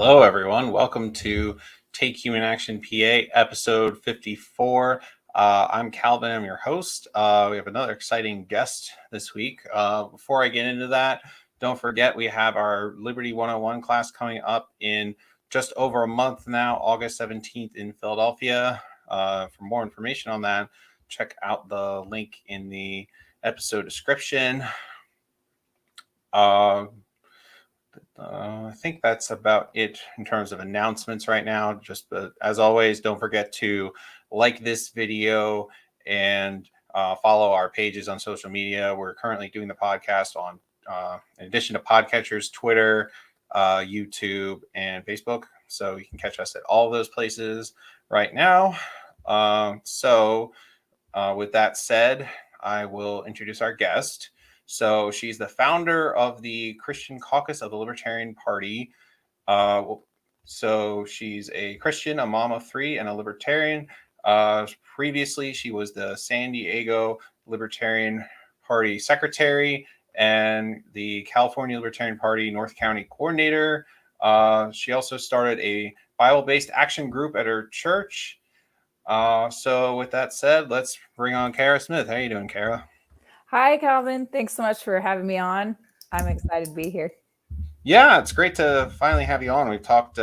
Hello, everyone. Welcome to Take Human Action PA, episode 54. I'm Calvin. I'm your host. We have another exciting guest this week. Before I get into that, don't forget we have our Liberty 101 class coming up in just over a month now, August 17th in Philadelphia. For more information on that, check out the link in the episode description. I think that's about it in terms of announcements right now. Just as always, don't forget to like this video and follow our pages on social media. We're currently doing the podcast on, in addition to podcatchers, Twitter, YouTube, and Facebook. So you can catch us at all of those places right now. With that said, I will introduce our guest. So she's the founder of the Christian Caucus of the Libertarian Party. So she's a Christian, a mom of three, and a libertarian. Previously, she was the San Diego Libertarian Party secretary and the California Libertarian Party North County coordinator. She also started a Bible-based action group at her church. So with that said, let's bring on Kara Smith. How are you doing, Kara? Hi, Calvin. Thanks so much for having me on. I'm excited to be here. Yeah, it's great to finally have you on. We've talked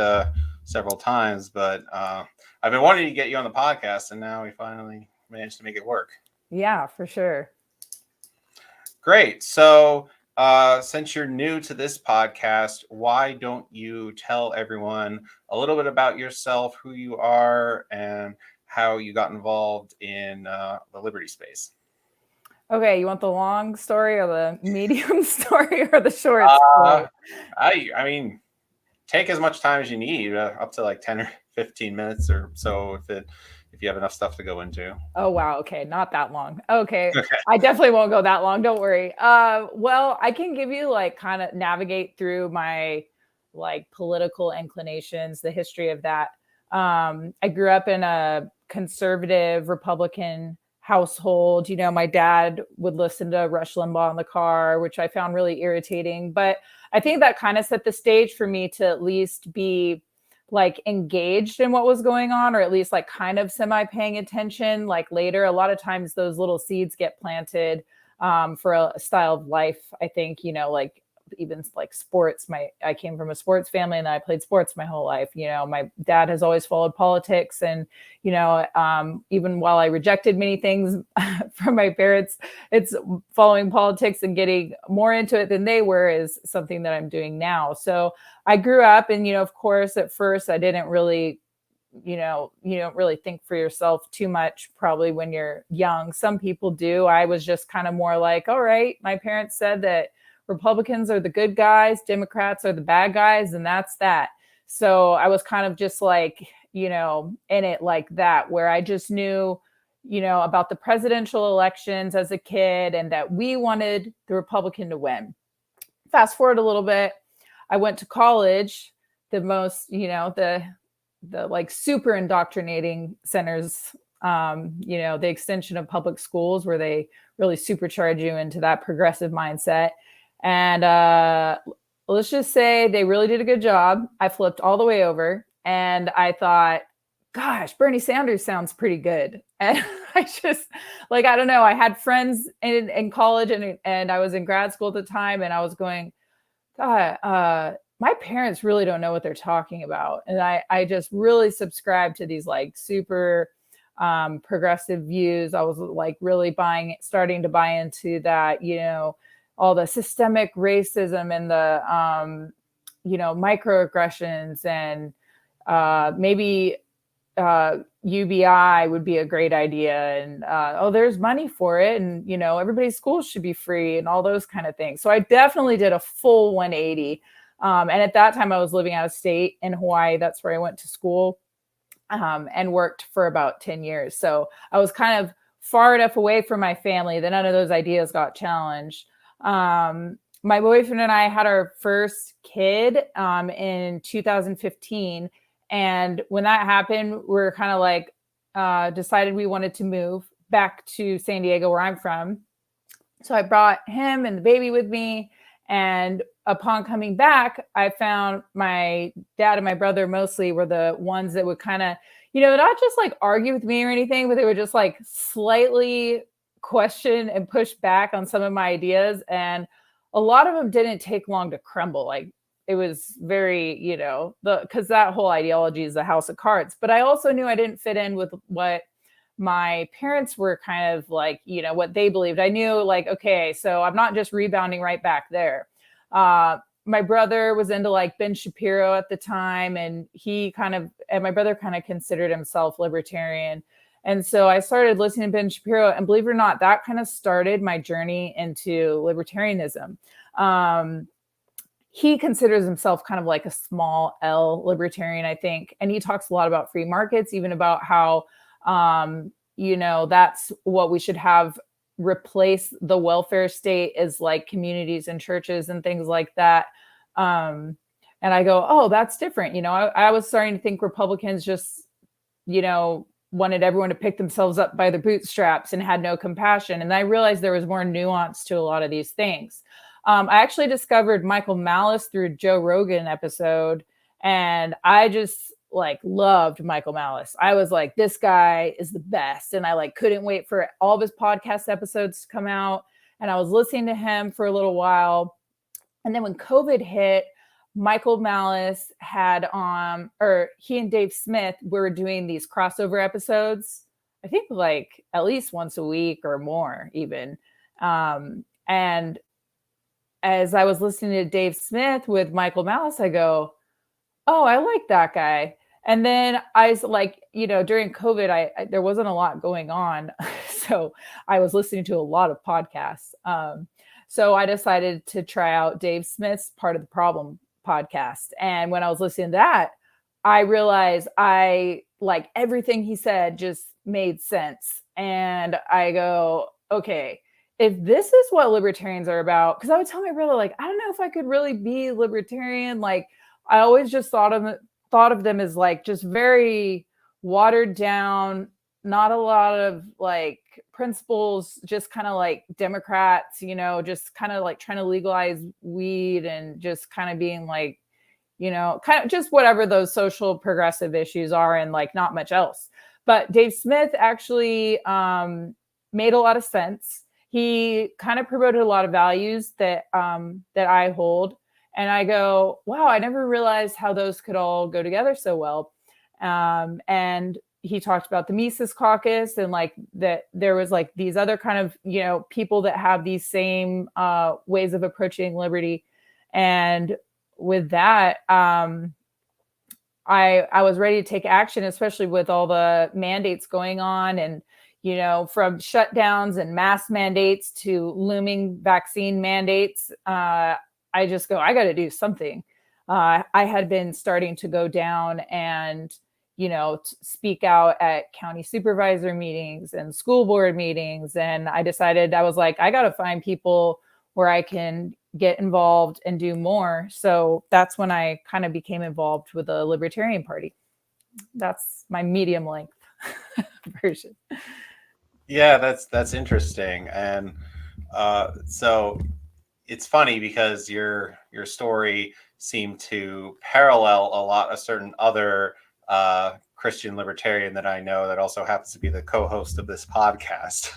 several times, but I've been wanting to get you on the podcast, and now we finally managed to make it work. Yeah, for sure. Great. So since you're new to this podcast, why don't you tell everyone a little bit about yourself, who you are, and how you got involved in the Liberty space? Okay, you want the long story or the medium story or the short story? I mean, take as much time as you need, up to like 10 or 15 minutes or so if you have enough stuff to go into. Oh, wow. Okay, not that long. Okay. I definitely won't go that long. Don't worry. Well, I can give you like kind of navigate through my like political inclinations, the history of that. I grew up in a conservative Republican household. You know, my dad would listen to Rush Limbaugh in the car, which I found really irritating. But I think that kind of set the stage for me to at least be like engaged in what was going on, or at least like kind of semi paying attention. Like later, a lot of times those little seeds get planted for a style of life. I think, you know, like even like sports. I came from a sports family and I played sports my whole life. You know, my dad has always followed politics, and you know, even while I rejected many things from my parents, it's following politics and getting more into it than they were is something that I'm doing now. So I grew up, and you know, of course, at first I didn't really, you don't really think for yourself too much probably when you're young. Some people do. I was just kind of more like, all right, my parents said that Republicans are the good guys, Democrats are the bad guys, and that's that. So I was kind of just like, you know, in it like that, where I just knew, you know, about the presidential elections as a kid and that we wanted the Republican to win. Fast forward a little bit, I went to college, the most, you know, the like super indoctrinating centers, you know, the extension of public schools where they really supercharge you into that progressive mindset. And let's just say they really did a good job. I flipped all the way over and I thought, gosh, Bernie Sanders sounds pretty good. And I just like, I don't know. I had friends in college and I was in grad school at the time, and I was going, God, my parents really don't know what they're talking about. And I just really subscribed to these like super progressive views. I was like really starting to buy into that, you know, all the systemic racism and the, you know, microaggressions, and maybe UBI would be a great idea. And, there's money for it. And, you know, everybody's schools should be free and all those kind of things. So I definitely did a full 180. And at that time I was living out of state in Hawaii. That's where I went to school and worked for about 10 years. So I was kind of far enough away from my family that none of those ideas got challenged. My boyfriend and I had our first kid in 2015. And when that happened, we were kind of like decided we wanted to move back to San Diego, where I'm from. So I brought him and the baby with me. And upon coming back, I found my dad and my brother mostly were the ones that would kind of, not just like argue with me or anything, but they would just like slightly question and push back on some of my ideas. And a lot of them didn't take long to crumble. Like it was very, because that whole ideology is a house of cards. But I also knew I didn't fit in with what my parents were kind of like, what they believed. I knew like, okay, so I'm not just rebounding right back there. My brother was into like Ben Shapiro at the time, and my brother kind of considered himself libertarian. And so I started listening to Ben Shapiro, and believe it or not, that kind of started my journey into libertarianism. He considers himself kind of like a small L libertarian, I think. And he talks a lot about free markets, even about how, that's what we should have replace the welfare state is like communities and churches and things like that. And I go, oh, that's different. I was starting to think Republicans just, wanted everyone to pick themselves up by their bootstraps and had no compassion. And I realized there was more nuance to a lot of these things. I actually discovered Michael Malice through a Joe Rogan episode, and I just like loved Michael Malice. I was like, this guy is the best. And I like couldn't wait for all of his podcast episodes to come out. And I was listening to him for a little while. And then when COVID hit, Michael Malice had he and Dave Smith were doing these crossover episodes, I think like at least once a week or more even. And as I was listening to Dave Smith with Michael Malice, I go, oh, I like that guy. And then I was like, during COVID, I there wasn't a lot going on. So I was listening to a lot of podcasts. So I decided to try out Dave Smith's Part of the Problem podcast. And when I was listening to that, I realized like everything he said just made sense. And I go, okay, if this is what libertarians are about, because I would tell my brother, like, I don't know if I could really be libertarian. Like, I always just thought of them as like just very watered down, not a lot of like principles, just kind of like Democrats, just kind of like trying to legalize weed and just kind of being like, kind of just whatever those social progressive issues are, and like not much else. But Dave Smith actually made a lot of sense. He kind of promoted a lot of values that I hold. And I go, wow, I never realized how those could all go together so well. And he talked about the Mises Caucus, and like that there was like these other kind of, people that have these same ways of approaching liberty. And with that, I was ready to take action, especially with all the mandates going on, and from shutdowns and mask mandates to looming vaccine mandates. I just go, I got to do something. I had been starting to go down and, speak out at county supervisor meetings and school board meetings. And I decided, I was like, I got to find people where I can get involved and do more. So that's when I kind of became involved with the Libertarian Party. That's my medium length version. Yeah, that's interesting. And so it's funny because your story seemed to parallel a lot a certain other Christian libertarian that I know that also happens to be the co-host of this podcast.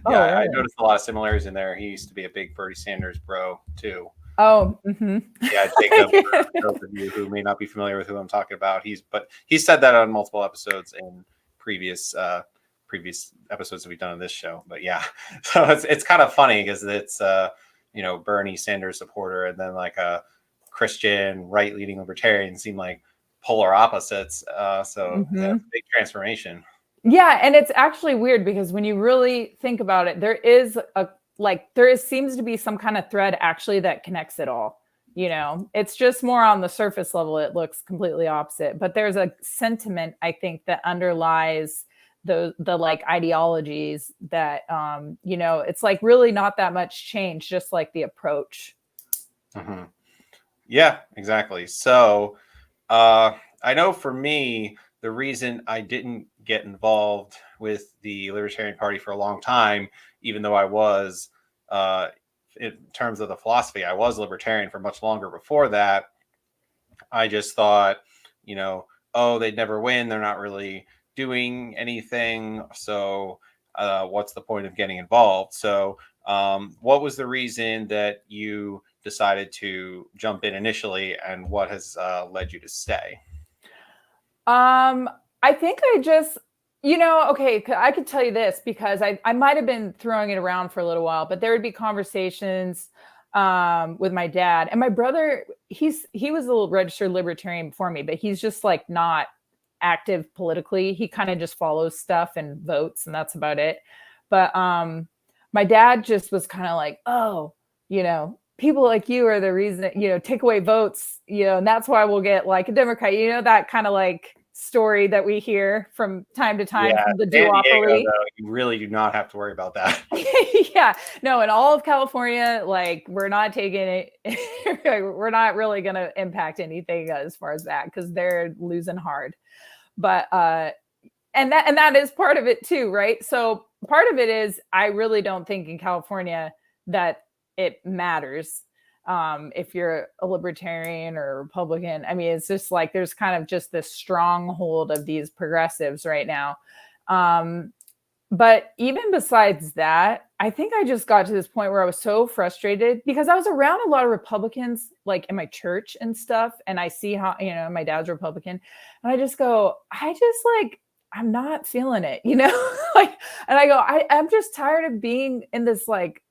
Really? I noticed a lot of similarities in there. He used to be a big Bernie Sanders bro too. Oh, mm-hmm. Yeah, Jacob, for those of you who may not be familiar with who I'm talking about, he said that on multiple episodes in previous episodes that we've done on this show. But yeah, so it's kind of funny because it's Bernie Sanders supporter and then like a Christian right leading libertarian seem like polar opposites. So that's a big transformation. Yeah, and it's actually weird because when you really think about it, there seems to be some kind of thread actually that connects it all. It's just more on the surface level. It looks completely opposite, but there's a sentiment, I think, that underlies the like ideologies that, it's like really not that much change, just like the approach. Mm-hmm. Yeah, exactly. So I know for me, the reason I didn't get involved with the Libertarian Party for a long time, even though I was in terms of the philosophy. I was libertarian for much longer before that. I just thought, oh, they'd never win. They're not really doing anything. So what's the point of getting involved? So what was the reason that you decided to jump in initially, and what has led you to stay? I think I just, okay, I could tell you this because I might have been throwing it around for a little while, but there would be conversations with my dad and my brother. He was a little registered libertarian before me, but he's just like not active politically. He kind of just follows stuff and votes, and that's about it. But my dad just was kind of like, oh, people like you are the reason that, take away votes, and that's why we'll get like a Democrat, that kind of like story that we hear from time to time from the duopoly. You really do not have to worry about that. Yeah, no, in all of California, like we're not taking it, we're not really going to impact anything as far as that because they're losing hard. But and that is part of it too, right? So part of it is I really don't think in California that it matters if you're a libertarian or a Republican. I mean, it's just like there's kind of just this stronghold of these progressives right now. But even besides that, I think I just got to this point where I was so frustrated because I was around a lot of Republicans, like in my church and stuff. And I see how, my dad's Republican. And I just go, I'm not feeling it, like, and I go, I'm just tired of being in this, like,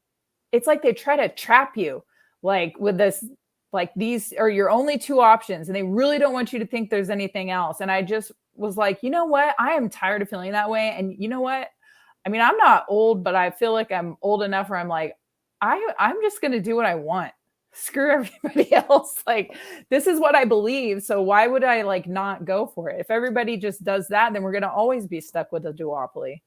it's like they try to trap you, like with this, like these are your only two options. And they really don't want you to think there's anything else. And I just was like, you know what? I am tired of feeling that way. And you know what? I mean, I'm not old, but I feel like I'm old enough where I'm like, I'm just going to do what I want. Screw everybody else. Like, this is what I believe. So why would I like not go for it? If everybody just does that, then we're going to always be stuck with a duopoly.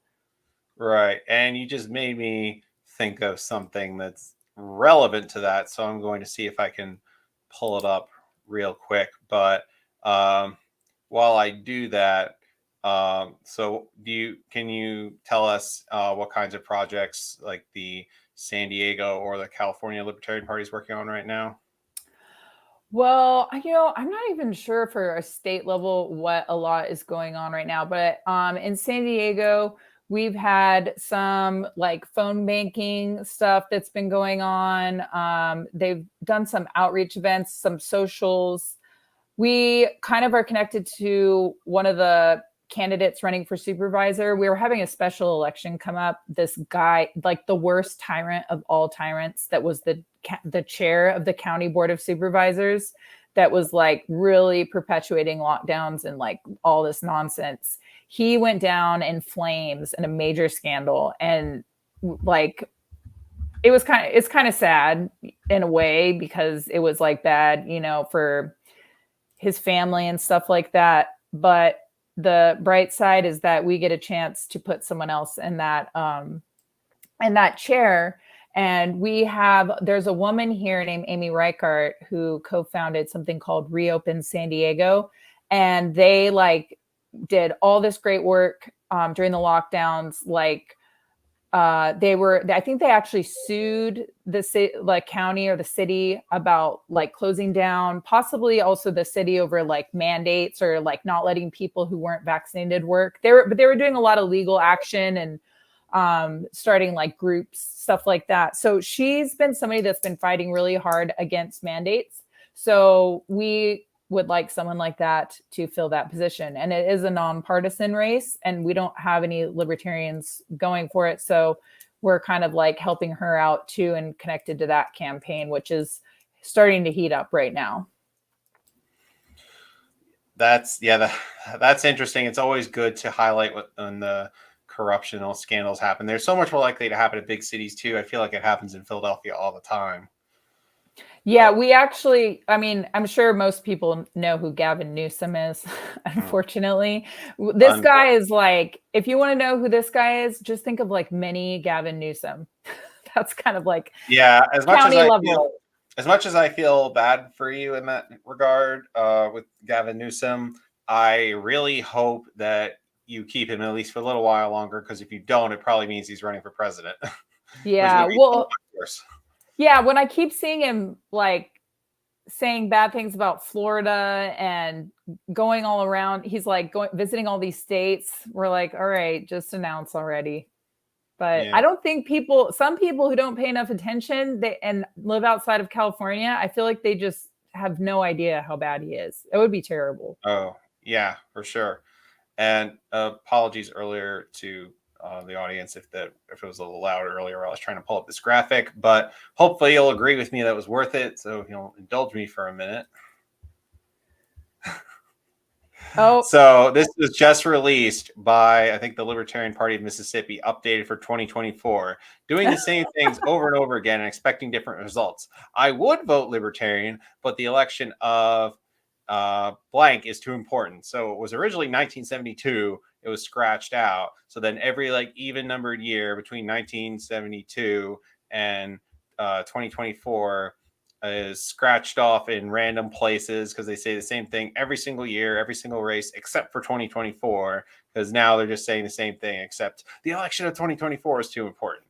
Right. And you just made me think of something that's relevant to that. So I'm going to see if I can pull it up real quick. But while I do that, so can you tell us what kinds of projects like the San Diego or the California Libertarian Party is working on right now? Well, I'm not even sure for a state level what a lot is going on right now, but in San Diego, we've had some like phone banking stuff that's been going on. They've done some outreach events, some socials. We kind of are connected to one of the candidates running for supervisor. We were having a special election come up. This guy, like the worst tyrant of all tyrants, that was the chair of the county board of supervisors, that was like really perpetuating lockdowns and like all this nonsense. He went down in flames in a major scandal, and like it's kind of sad in a way because it was like bad, for his family and stuff like that. But the bright side is that we get a chance to put someone else in that chair. And there's a woman here named Amy Reichart who co-founded something called Reopen San Diego. And they like did all this great work during the lockdowns. Like I think they actually sued the county or the city about like closing down, possibly also the city over like mandates or like not letting people who weren't vaccinated work. They were doing a lot of legal action and starting like groups, stuff like that. So she's been somebody that's been fighting really hard against mandates. So we would like someone like that to fill that position. And it is a nonpartisan race, and we don't have any libertarians going for it. So we're kind of like helping her out too and connected to that campaign, which is starting to heat up right now. That's interesting. It's always good to highlight when the corruptional scandals happen. They're so much more likely to happen in big cities too. I feel like it happens in Philadelphia all the time. Yeah, we actually, I mean, I'm sure most people know who Gavin Newsom is, unfortunately. This guy is like, if you want to know who this guy is, just think of like mini Gavin Newsom. That's kind of like as much as I feel bad for you in that regard with Gavin Newsom, I really hope that you keep him at least for a little while longer, because if you don't, it probably means he's running for president. Yeah, well, Yeah, when I keep seeing him like saying bad things about Florida and going all around, he's like visiting all these states. We're like, all right, just announce already. But I don't think some people who don't pay enough attention and live outside of California, I feel like they just have no idea how bad he is. It would be terrible. Oh, yeah, for sure. And apologies earlier to the audience if it was a little loud earlier. I was trying to pull up this graphic, but hopefully you'll agree with me that it was worth it. So you'll indulge me for a minute. Oh, so this was just released by, I think, the Libertarian Party of Mississippi, updated for 2024, doing the same things over and over again and expecting different results. I would vote Libertarian, but the election of blank is too important. So it was originally 1972. It was scratched out. So then every like even numbered year between 1972 and 2024 is scratched off in random places because they say the same thing every single year, every single race, except for 2024, because now they're just saying the same thing, except the election of 2024 is too important.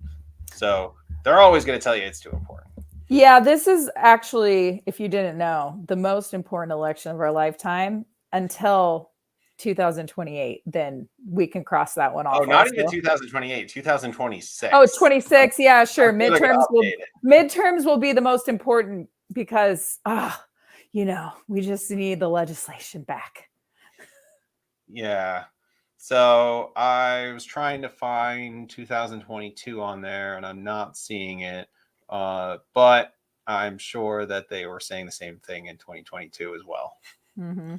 So they're always going to tell you it's too important. Yeah, this is actually, if you didn't know, the most important election of our lifetime until 2028. Then we can cross that one off. Oh, not even 2028, 2026. Oh, 26. Yeah, sure. Midterms will be the most important because, we just need the legislation back. Yeah. So I was trying to find 2022 on there and I'm not seeing it. But I'm sure that they were saying the same thing in 2022 as well. Mm-hmm.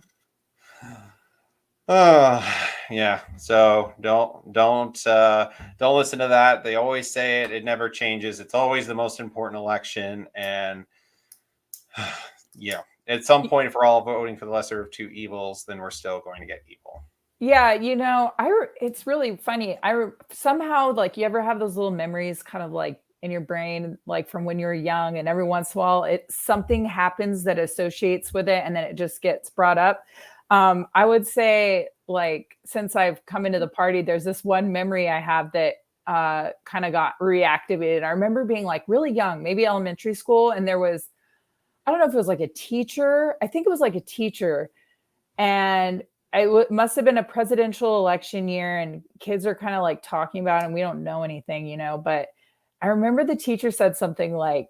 Yeah. So don't listen to that. They always say it. It never changes. It's always the most important election. And yeah, at some point, if we're all voting for the lesser of two evils, then we're still going to get evil. Yeah, it's really funny. Somehow, like, you ever have those little memories kind of like in your brain, like from when you're young, and every once in a while something happens that associates with it and then it just gets brought up. I would say, like, since I've come into the party, there's this one memory I have that kind of got reactivated. I remember being like really young, maybe elementary school, and there was, I don't know if it was like a teacher. I think it was like a teacher, and it must have been a presidential election year, and kids are kind of like talking about it, and we don't know anything, but I remember the teacher said something like,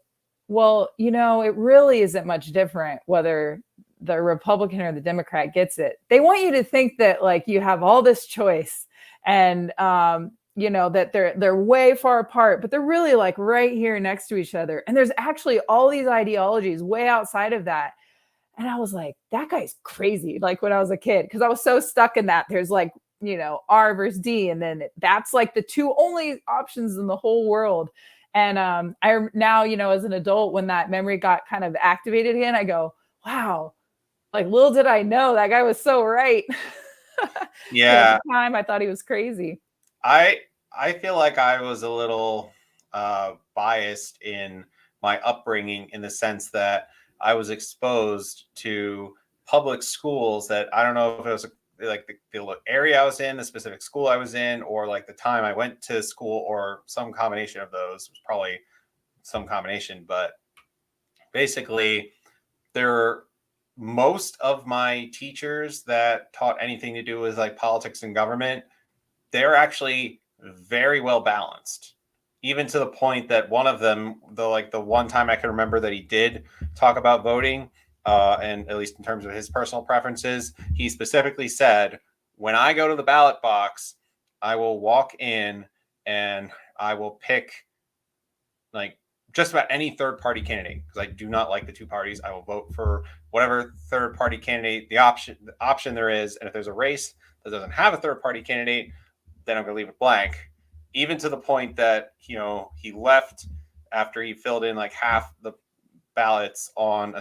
well, it really isn't much different whether the Republican or the Democrat gets it. They want you to think that, like, you have all this choice and, that they're way far apart, but they're really like right here next to each other. And there's actually all these ideologies way outside of that. And I was like, that guy's crazy. Like, when I was a kid, because I was so stuck in that. There's like, R versus D. And then that's like the two only options in the whole world. And I now, as an adult, when that memory got kind of activated again, I go, wow, like, little did I know that guy was so right. Yeah. At the time, I thought he was crazy. I feel like I was a little biased in my upbringing, in the sense that I was exposed to public schools that, I don't know if it was like the area I was in, the specific school I was in, or like the time I went to school, or some combination of those. It was probably some combination, but basically most of my teachers that taught anything to do with like politics and government, they're actually very well balanced, even to the point that one of them, the one time I can remember that he did talk about voting, and at least in terms of his personal preferences, he specifically said, when I go to the ballot box, I will walk in and I will pick like just about any third party candidate, because I do not like the two parties. I will vote for whatever third party candidate the option there is. And if there's a race that doesn't have a third party candidate, then I'm going to leave it blank. Even to the point that, he left after he filled in like half the ballots on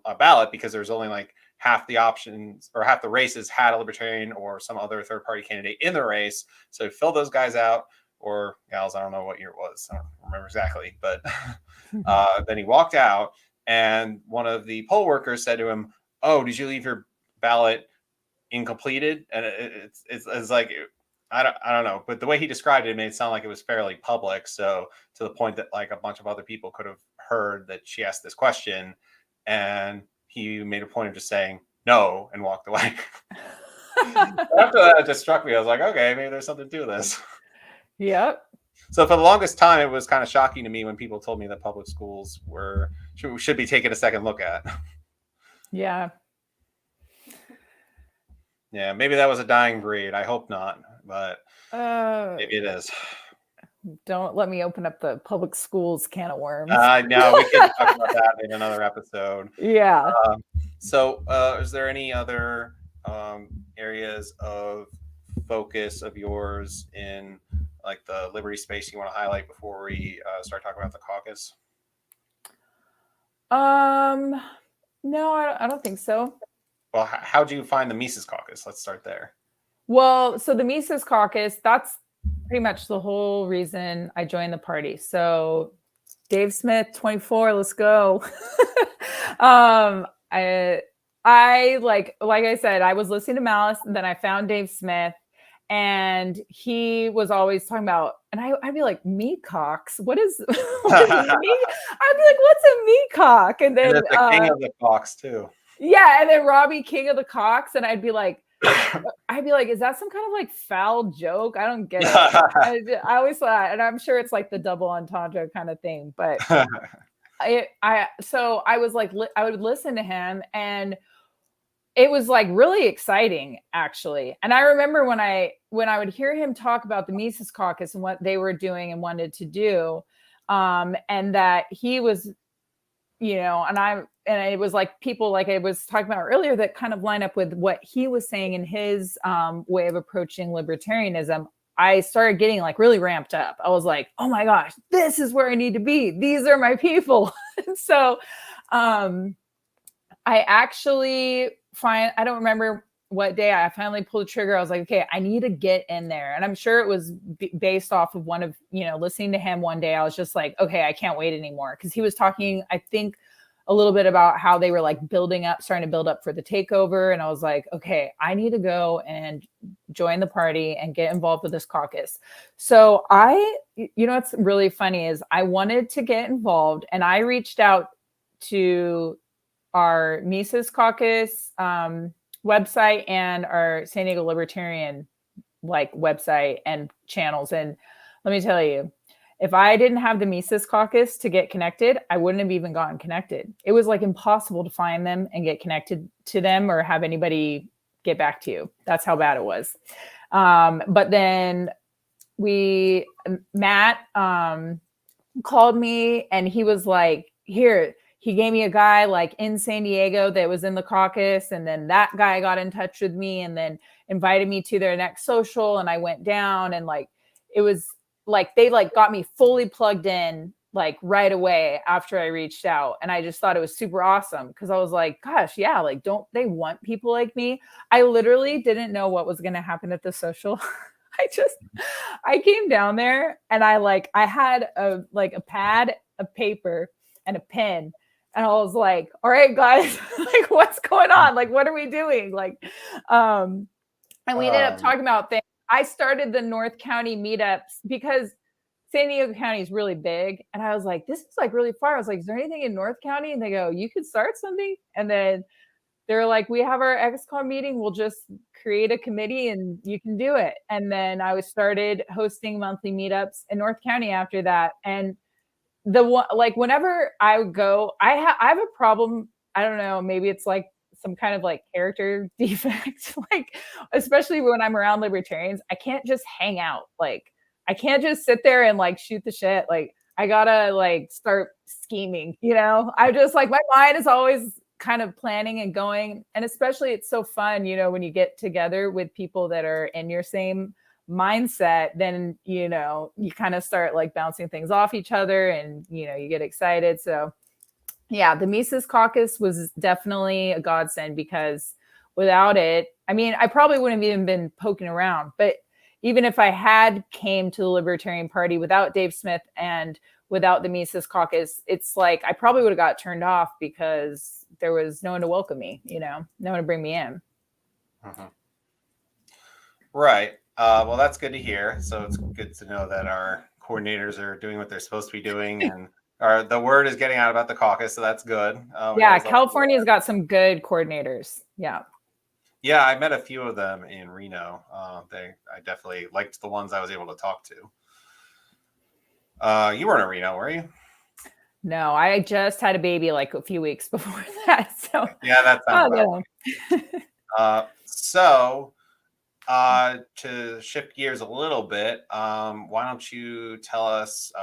a ballot, because there's only like half the options or half the races had a libertarian or some other third party candidate in the race. So he filled those guys out, or gals. I don't know what year it was. I don't remember exactly, but then he walked out, and one of the poll workers said to him, "Oh, did you leave your ballot incompleted?" And it's like, I don't know, but the way he described it made it sound like it was fairly public. So to the point that like a bunch of other people could have heard that she asked this question, and he made a point of just saying no and walked away. After that, it just struck me. I was like, okay, maybe there's something to this. Yep. So for the longest time, it was kind of shocking to me when people told me that public schools should be taken a second look at. Yeah. Yeah, maybe that was a dying breed. I hope not, but maybe it is. Don't let me open up the public schools can of worms. No, we can talk about that in another episode. Yeah. So is there any other areas of focus of yours in like the liberty space you want to highlight before we start talking about the caucus? No, I don't think so. Well, how do you find the Mises Caucus? Let's start there. Well, so the Mises Caucus, that's pretty much the whole reason I joined the party. So Dave Smith, 24, let's go. I like I said, I was listening to Malice, and then I found Dave Smith, and he was always talking about, and I'd be like, mecox? What is me? I'd be like, what's a mecock? And then the king of the cocks too. Yeah, and then Robbie, king of the cocks, and I'd be like, is that some kind of like foul joke? I don't get it. I always thought, and I'm sure it's like the double entendre kind of thing, but so I was like, I would listen to him, and it was like really exciting, actually. And I remember when I would hear him talk about the Mises Caucus and what they were doing and wanted to do, and that he was, and it was like people like I was talking about earlier that kind of line up with what he was saying in his way of approaching libertarianism. I started getting like really ramped up. I was like, oh my gosh, this is where I need to be. These are my people. And so I actually I don't remember what day I finally pulled the trigger. I was like, okay, I need to get in there. And I'm sure it was based off of one of, listening to him one day. I was just like, okay, I can't wait anymore. Cause he was talking, I think, a little bit about how they were like starting to build up for the takeover. And I was like, okay, I need to go and join the party and get involved with this caucus. So what's really funny is I wanted to get involved, and I reached out to our Mises Caucus website and our San Diego Libertarian website and channels. And let me tell you, if I didn't have the Mises Caucus to get connected, I wouldn't have even gotten connected. It was like impossible to find them and get connected to them or have anybody get back to you. That's how bad it was. But then Matt called me, and he was like, here, he gave me a guy like in San Diego that was in the caucus. And then that guy got in touch with me and then invited me to their next social. And I went down, and it was like, they got me fully plugged in right away after I reached out. And I just thought it was super awesome. Cause I was like, gosh, yeah. don't they want people like me? I literally didn't know what was going to happen at the social. I came down there, and I had a pad, a paper, and a pen. And I was like, all right, guys, what's going on? What are we doing? And we ended up talking about things. I started the North County meetups because San Diego County is really big. And I was like, this is really far. I was like, is there anything in North County? And they go, you could start something. And then they're like, we have our XCOM meeting. We'll just create a committee and you can do it. And then I started hosting monthly meetups in North County after that. And whenever I would go, I have a problem. I don't know, maybe it's some kind of character defect, especially when I'm around libertarians, I can't just hang out. I can't just sit there and shoot the shit. I gotta start scheming, I just my mind is always kind of planning and going. And especially it's so fun, when you get together with people that are in your same mindset, then you kind of start bouncing things off each other, and you get excited. So yeah, the Mises Caucus was definitely a godsend, because without it, I probably wouldn't have even been poking around. But even if I had came to the Libertarian Party without Dave Smith and without the Mises Caucus, it's I probably would have got turned off, because there was no one to welcome me, no one to bring me in. Right. Well, that's good to hear. So it's good to know that our coordinators are doing what they're supposed to be doing, and the word is getting out about the caucus, so that's good. We Yeah, always love to hear California's that. got some good coordinators. Yeah. Yeah, I met a few of them in Reno. I definitely liked the ones I was able to talk to. You weren't in Reno, were you? No, I just had a baby like a few weeks before that. So, Yeah, that sounds about oh, right. So to shift gears a little bit, why don't you tell us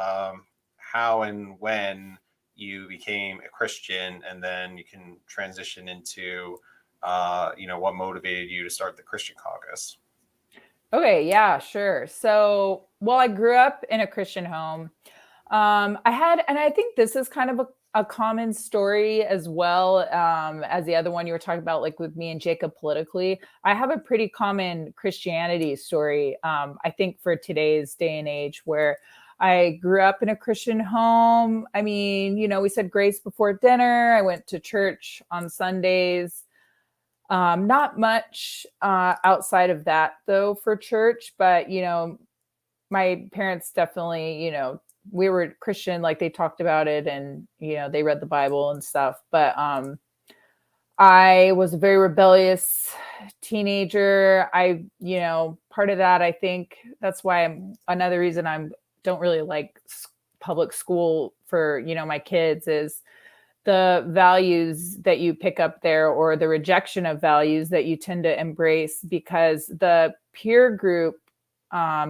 how and when you became a Christian, and then you can transition into, what motivated you to start the Christian Caucus. okay. Yeah, sure. So, well, I grew up in a Christian home. And I think this is kind of a common story as well, as the other one you were talking about, like with me and Jacob politically. I have a pretty common Christianity story, I think, for today's day and age, where I grew up in a Christian home. I mean, we said grace before dinner. I went to church on Sundays. Not much outside of that, though, for church, but, my parents definitely, we were Christian, like they talked about it, and they read the Bible and stuff. But I was a very rebellious teenager. Part of that, I think that's why another reason I don't really like public school for my kids is the values that you pick up there, or the rejection of values that you tend to embrace, because the peer group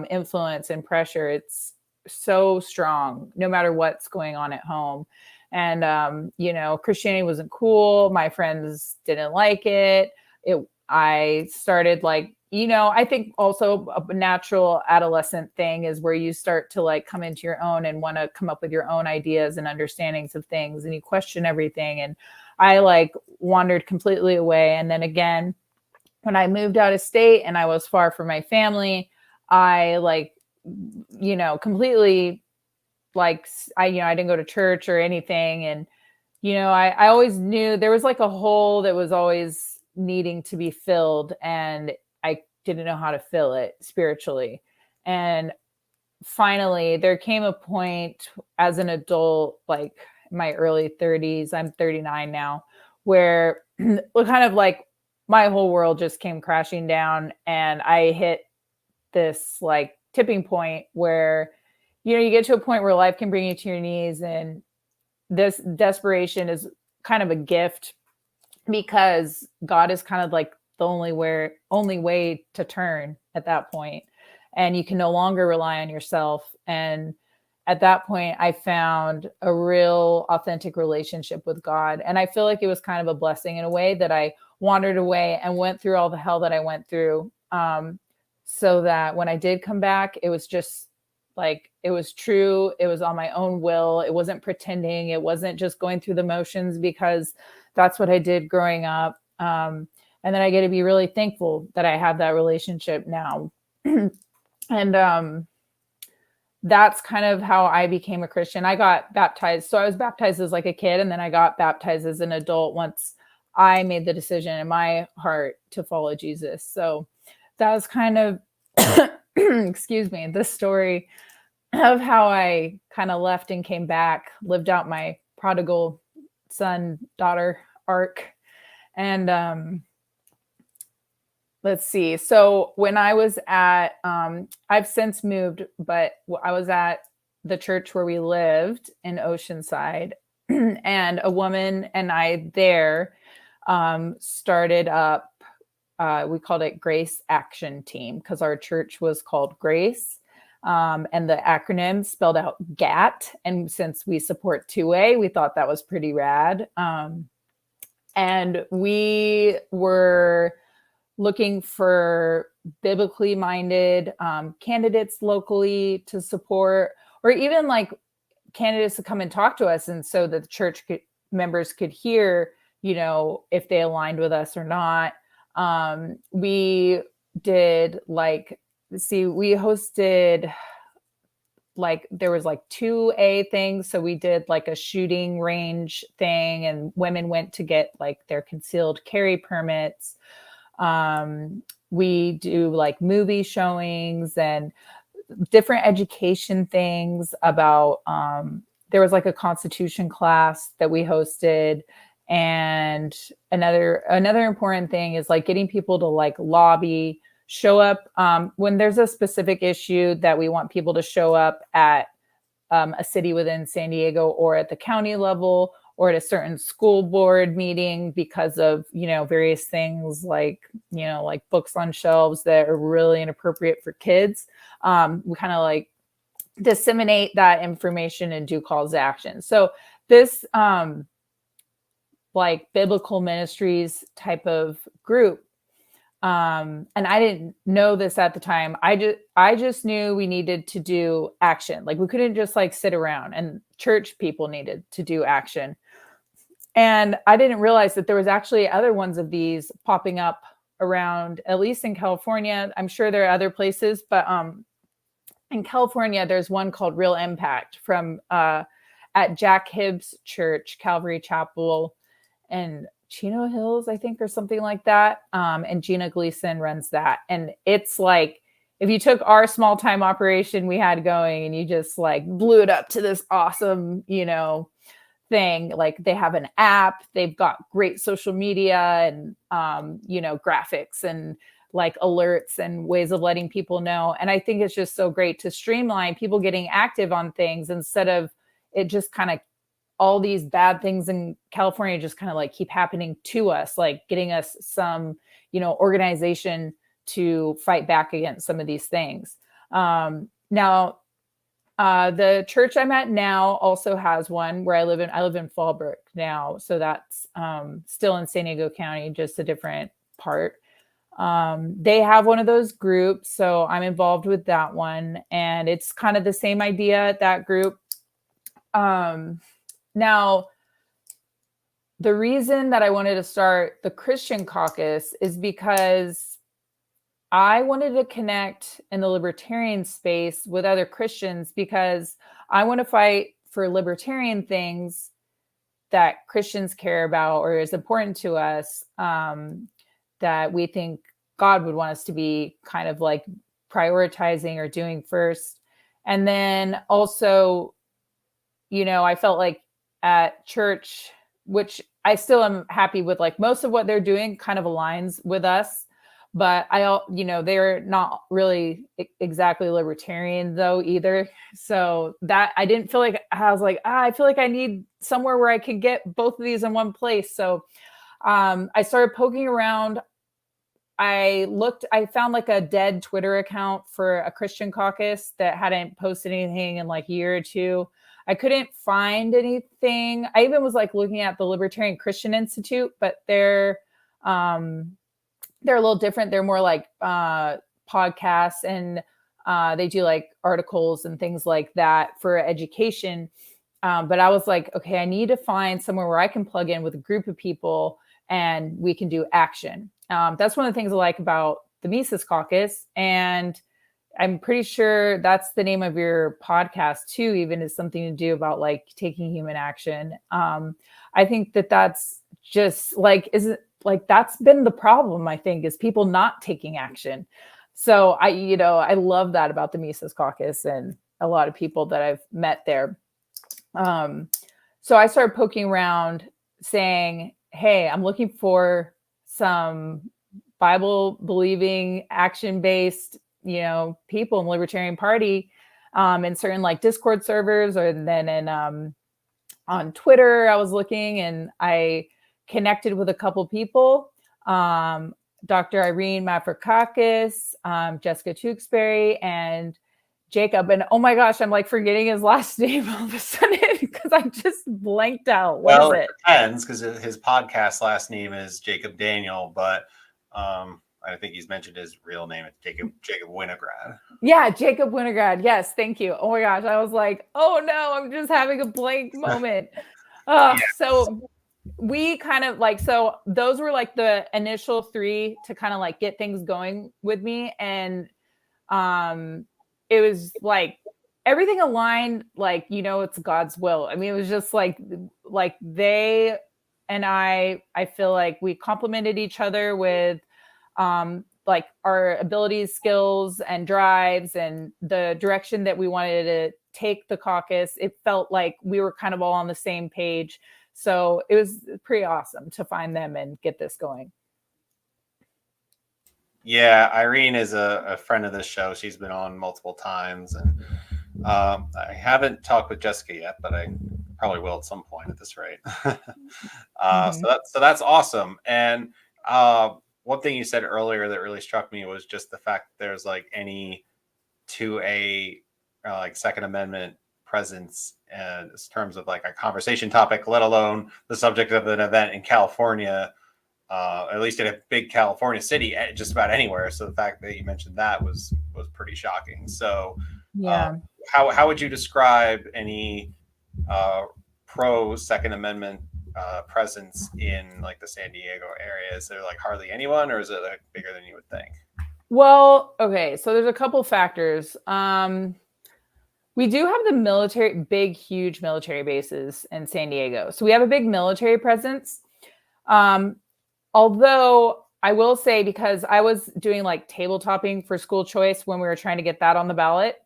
influence and pressure, it's so strong no matter what's going on at home. And Christianity wasn't cool. My friends didn't like it. I started I think also a natural adolescent thing is where you start to like come into your own and want to come up with your own ideas and understandings of things, and you question everything. And I wandered completely away. And then again, when I moved out of state and I was far from my family, I completely I didn't go to church or anything. And, I always knew there was like a hole that was always needing to be filled, and I didn't know how to fill it spiritually. And finally, there came a point as an adult, like my early 30s, I'm 39 now, where kind of like my whole world just came crashing down, and I hit this like tipping point where you get to a point where life can bring you to your knees, and this desperation is kind of a gift, because God is kind of like the only way to turn at that point, and you can no longer rely on yourself. And at that point, I found a real authentic relationship with God, and I feel like it was kind of a blessing in a way that I wandered away and went through all the hell that I went through, so that when I did come back, it was just like, it was true. It was on my own will. It wasn't pretending. It wasn't just going through the motions, because that's what I did growing up. And then I get to be really thankful that I have that relationship now. And that's kind of how I became a Christian. I got baptized. So I was baptized as like a kid, and then I got baptized as an adult once I made the decision in my heart to follow Jesus. So that was kind of, excuse me, the story of how I kind of left and came back, lived out my prodigal son, daughter arc. And let's see. So when I was at, I've since moved, but I was at the church where we lived in Oceanside, and a woman and I there started up, we called it Grace Action Team, because our church was called Grace. And the acronym spelled out GAT. And since we support 2A, we thought that was pretty rad. And we were looking for biblically minded candidates locally to support, or even like candidates to come and talk to us, and so that the church members could hear, if they aligned with us or not. We did we hosted there was 2A things. So we did like a shooting range thing, and women went to get their concealed carry permits. we do like movie showings and different education things about, there was like a constitution class that we hosted. And another important thing is like getting people to like lobby, show up when there's a specific issue that we want people to show up at a city within San Diego or at the county level or at a certain school board meeting because of, various things like, like books on shelves that are really inappropriate for kids. We kind of like disseminate that information and do calls to action. So this like biblical ministries type of group, and I didn't know this at the time. I just knew we needed to do action. Like we couldn't just like sit around, and church people needed to do action. And I didn't realize that there was actually other ones of these popping up around, at least in California. I'm sure there are other places, but in California, there's one called Real Impact from at Jack Hibbs Church, Calvary Chapel, and Chino Hills, I think, or something like that. And Gina Gleason runs that. And it's like, if you took our small time operation we had going and you just like blew it up to this awesome, thing, like they have an app, they've got great social media and, graphics and like alerts and ways of letting people know. And I think it's just so great to streamline people getting active on things instead of it just kind of all these bad things in California just kind of like keep happening to us, like getting us some, organization to fight back against some of these things. Now, the church I'm at now also has one where I live in Fallbrook now. So that's still in San Diego County, just a different part. They have one of those groups. So I'm involved with that one. And it's kind of the same idea at that group. Now, the reason that I wanted to start the Christian Caucus is because I wanted to connect in the libertarian space with other Christians because I want to fight for libertarian things that Christians care about or is important to us, that we think God would want us to be kind of like prioritizing or doing first. And then also, I felt like at church, which I still am happy with, like most of what they're doing kind of aligns with us. But they're not really exactly libertarian though either. So that I didn't feel like, I was like, I feel like I need somewhere where I can get both of these in one place. So I started poking around. I found like a dead Twitter account for a Christian Caucus that hadn't posted anything in like a year or two. I couldn't find anything. I even was like looking at the Libertarian Christian Institute, but they're a little different. They're more like podcasts and they do like articles and things like that for education. But I was like, okay, I need to find somewhere where I can plug in with a group of people and we can do action. That's one of the things I like about the Mises Caucus. And I'm pretty sure that's the name of your podcast too, even is something to do about like taking human action. I think that's just like, that's been the problem, I think, is people not taking action. So I love that about the Mises Caucus and a lot of people that I've met there. So I started poking around saying, hey, I'm looking for some Bible believing, action-based, people in the Libertarian Party, in certain like Discord servers, or then in on Twitter, I was looking and I connected with a couple people, Dr. Irene Mafrakakis, Jessica Tewksbury, and Jacob. And oh my gosh, I'm like forgetting his last name all of a sudden because I just blanked out. What is it? Depends, because his podcast last name is Jacob Daniel, but I think he's mentioned his real name. It's Jacob Winograd. Yeah, Jacob Winograd. Yes, thank you. Oh my gosh, I was like, oh no, I'm just having a blank moment. Yes. So we kind of like, so those were like the initial three to kind of like get things going with me. And it was like everything aligned, like, it's God's will. I mean, it was just like they and I feel like we complemented each other with like our abilities, skills, and drives, and the direction that we wanted to take the caucus. It felt like we were kind of all on the same page. So it was pretty awesome to find them and get this going. Yeah, Irene is a friend of this show. She's been on multiple times, and I haven't talked with Jessica yet, but I probably will at some point at this rate. So that's awesome. And one thing you said earlier that really struck me was just the fact that there's like any 2A like Second Amendment presence in terms of like a conversation topic, let alone the subject of an event in California. At least in a big California city, just about anywhere. So the fact that you mentioned that was pretty shocking. So, how would you describe any pro Second Amendment presence in like the San Diego area? Is there like hardly anyone, or is it like bigger than you would think? Well, okay, so there's a couple factors. We do have the military, big, huge military bases in San Diego. So we have a big military presence. Although I will say, because I was doing like tabletopping for school choice when we were trying to get that on the ballot,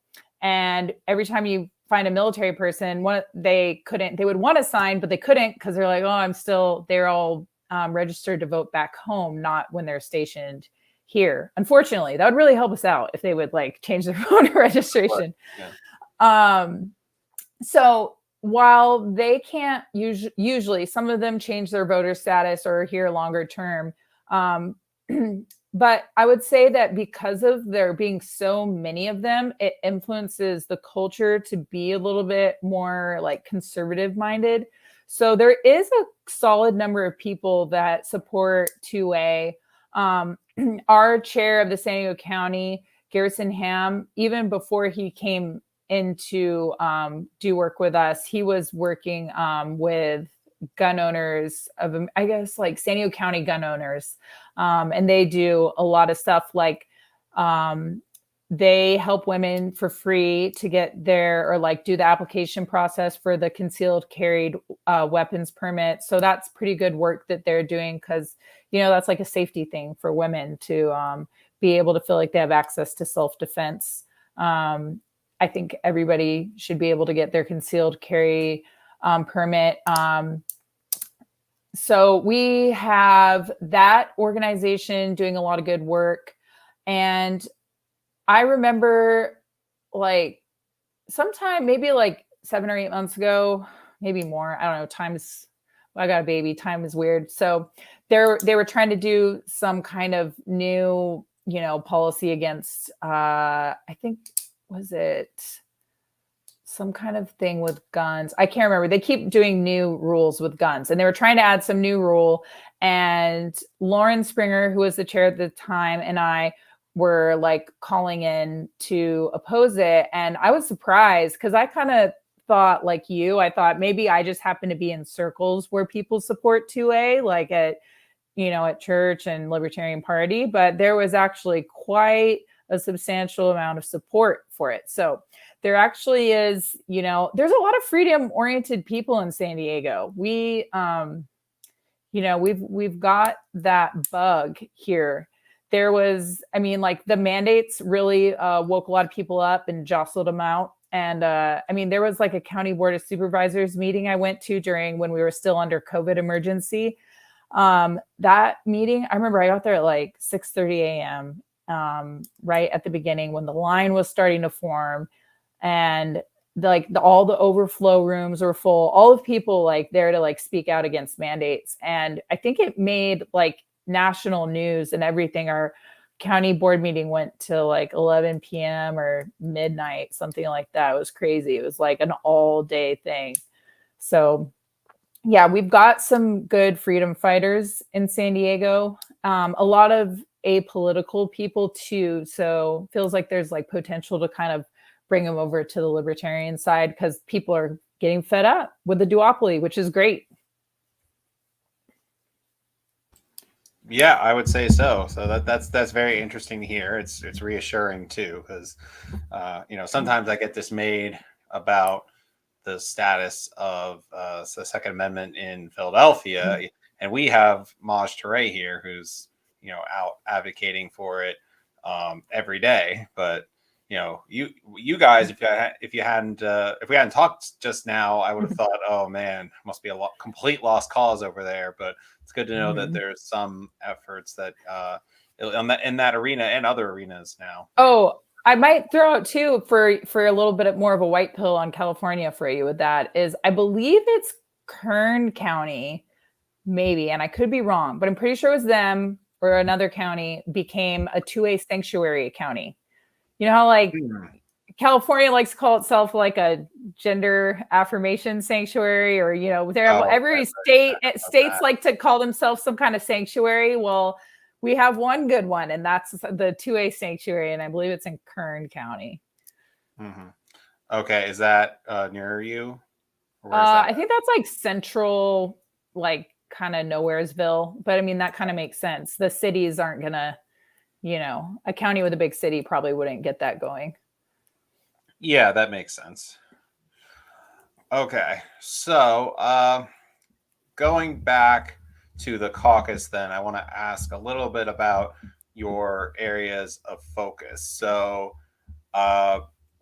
and every time you find a military person, they would want to sign, but they couldn't because they're like, oh, they're all registered to vote back home, not when they're stationed here. Unfortunately, that would really help us out if they would like change their voter registration. Yeah. So while they can't usually, some of them change their voter status or are here longer term. But I would say that because of there being so many of them, it influences the culture to be a little bit more like conservative minded. So there is a solid number of people that support 2A. Our chair of the San Diego County, Garrison Ham, even before he came into do work with us, he was working with gun owners of, I guess, like San Diego County gun owners, and they do a lot of stuff like they help women for free to get their, or like do the application process for the concealed carried weapons permit. So that's pretty good work that they're doing, because that's like a safety thing for women to be able to feel like they have access to self-defense. I think everybody should be able to get their concealed carry permit. So we have that organization doing a lot of good work. And I remember like sometime, maybe like 7 or 8 months ago, maybe more, I don't know, I got a baby, time is weird. So they were trying to do some kind of new, policy against, I think, was it some kind of thing with guns? I can't remember. They keep doing new rules with guns, and they were trying to add some new rule. And Lauren Springer, who was the chair at the time, and I were like calling in to oppose it. And I was surprised because I kind of thought like you, I thought maybe I just happen to be in circles where people support 2A, like at church and Libertarian Party, but there was actually quite a substantial amount of support for it. So there actually is, there's a lot of freedom-oriented people in San Diego. We've got that bug here. There was, like the mandates really woke a lot of people up and jostled them out. And there was like a county board of supervisors meeting I went to when we were still under COVID emergency. That meeting, I remember I got there at like 6:30 a.m. Right at the beginning when the line was starting to form, and all the overflow rooms were full, all of people like there to like speak out against mandates. And I think it made like national news and everything. Our county board meeting went to like 11 p.m. or midnight, something like that. It was crazy. It was like an all day thing. So yeah, we've got some good freedom fighters in San Diego. A lot of apolitical people too. So feels like there's like potential to kind of bring them over to the libertarian side, because people are getting fed up with the duopoly, which is great. Yeah, I would say so. So that's very interesting to hear. It's reassuring too, because sometimes I get dismayed about the status of the Second Amendment in Philadelphia, and we have Maj Toure here, who's out advocating for it every day. But you guys, if we hadn't talked just now, I would have thought, oh man, must be a complete lost cause over there. But it's good to know that there's some efforts that in that arena and other arenas now. Oh, I might throw out too for a little bit more of a white pill on California for you with that is I believe it's Kern County, maybe, and I could be wrong, but I'm pretty sure it was them or another county became a 2A sanctuary county. You know how like California likes to call itself like a gender affirmation sanctuary, or every states like to call themselves some kind of sanctuary. Well, we have one good one, and that's the 2A sanctuary, and I believe it's in Kern County. Okay, is that near you? I think that's like central, like kind of Nowheresville, but I mean that kind of makes sense. The cities aren't gonna, a county with a big city probably wouldn't get that going. Yeah, that makes sense. Okay, so going back to the caucus, then I want to ask a little bit about your areas of focus. So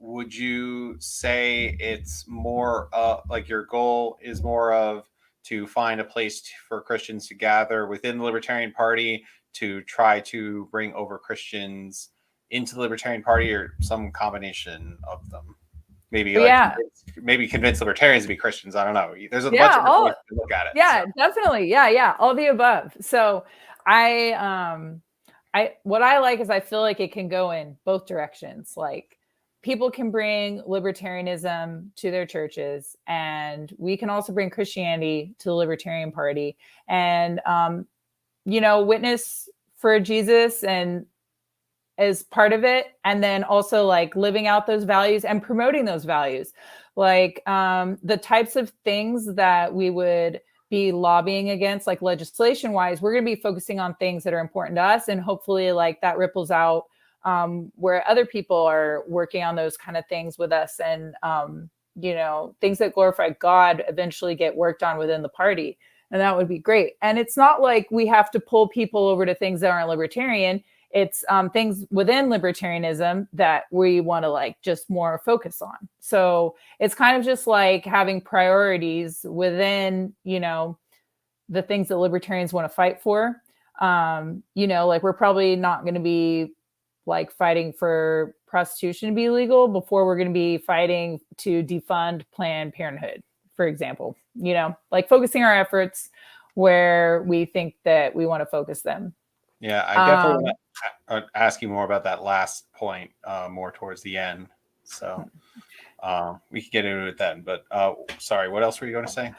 would you say it's more like your goal is more of to find a place for Christians to gather within the Libertarian Party to try to bring over Christians into the Libertarian Party, or some combination of them? Maybe convince libertarians to be Christians. I don't know. There's a bunch of ways to look at it. Yeah, so. Definitely. Yeah. All the above. So what I like is I feel like it can go in both directions. Like people can bring libertarianism to their churches, and we can also bring Christianity to the Libertarian Party and, witness for Jesus and as part of it. And then also like living out those values and promoting those values, like the types of things that we would be lobbying against, like legislation wise, we're going to be focusing on things that are important to us. And hopefully like that ripples out where other people are working on those kind of things with us. And, things that glorify God eventually get worked on within the party. And that would be great. And it's not like we have to pull people over to things that aren't libertarian. It's things within libertarianism that we want to like just more focus on. So it's kind of just like having priorities within, the things that libertarians want to fight for. Like we're probably not going to be like fighting for prostitution to be legal before we're going to be fighting to defund Planned Parenthood, for example, like focusing our efforts where we think that we want to focus them. Yeah, I definitely want to ask you more about that last point more towards the end. So we can get into it then. But sorry, what else were you going to say?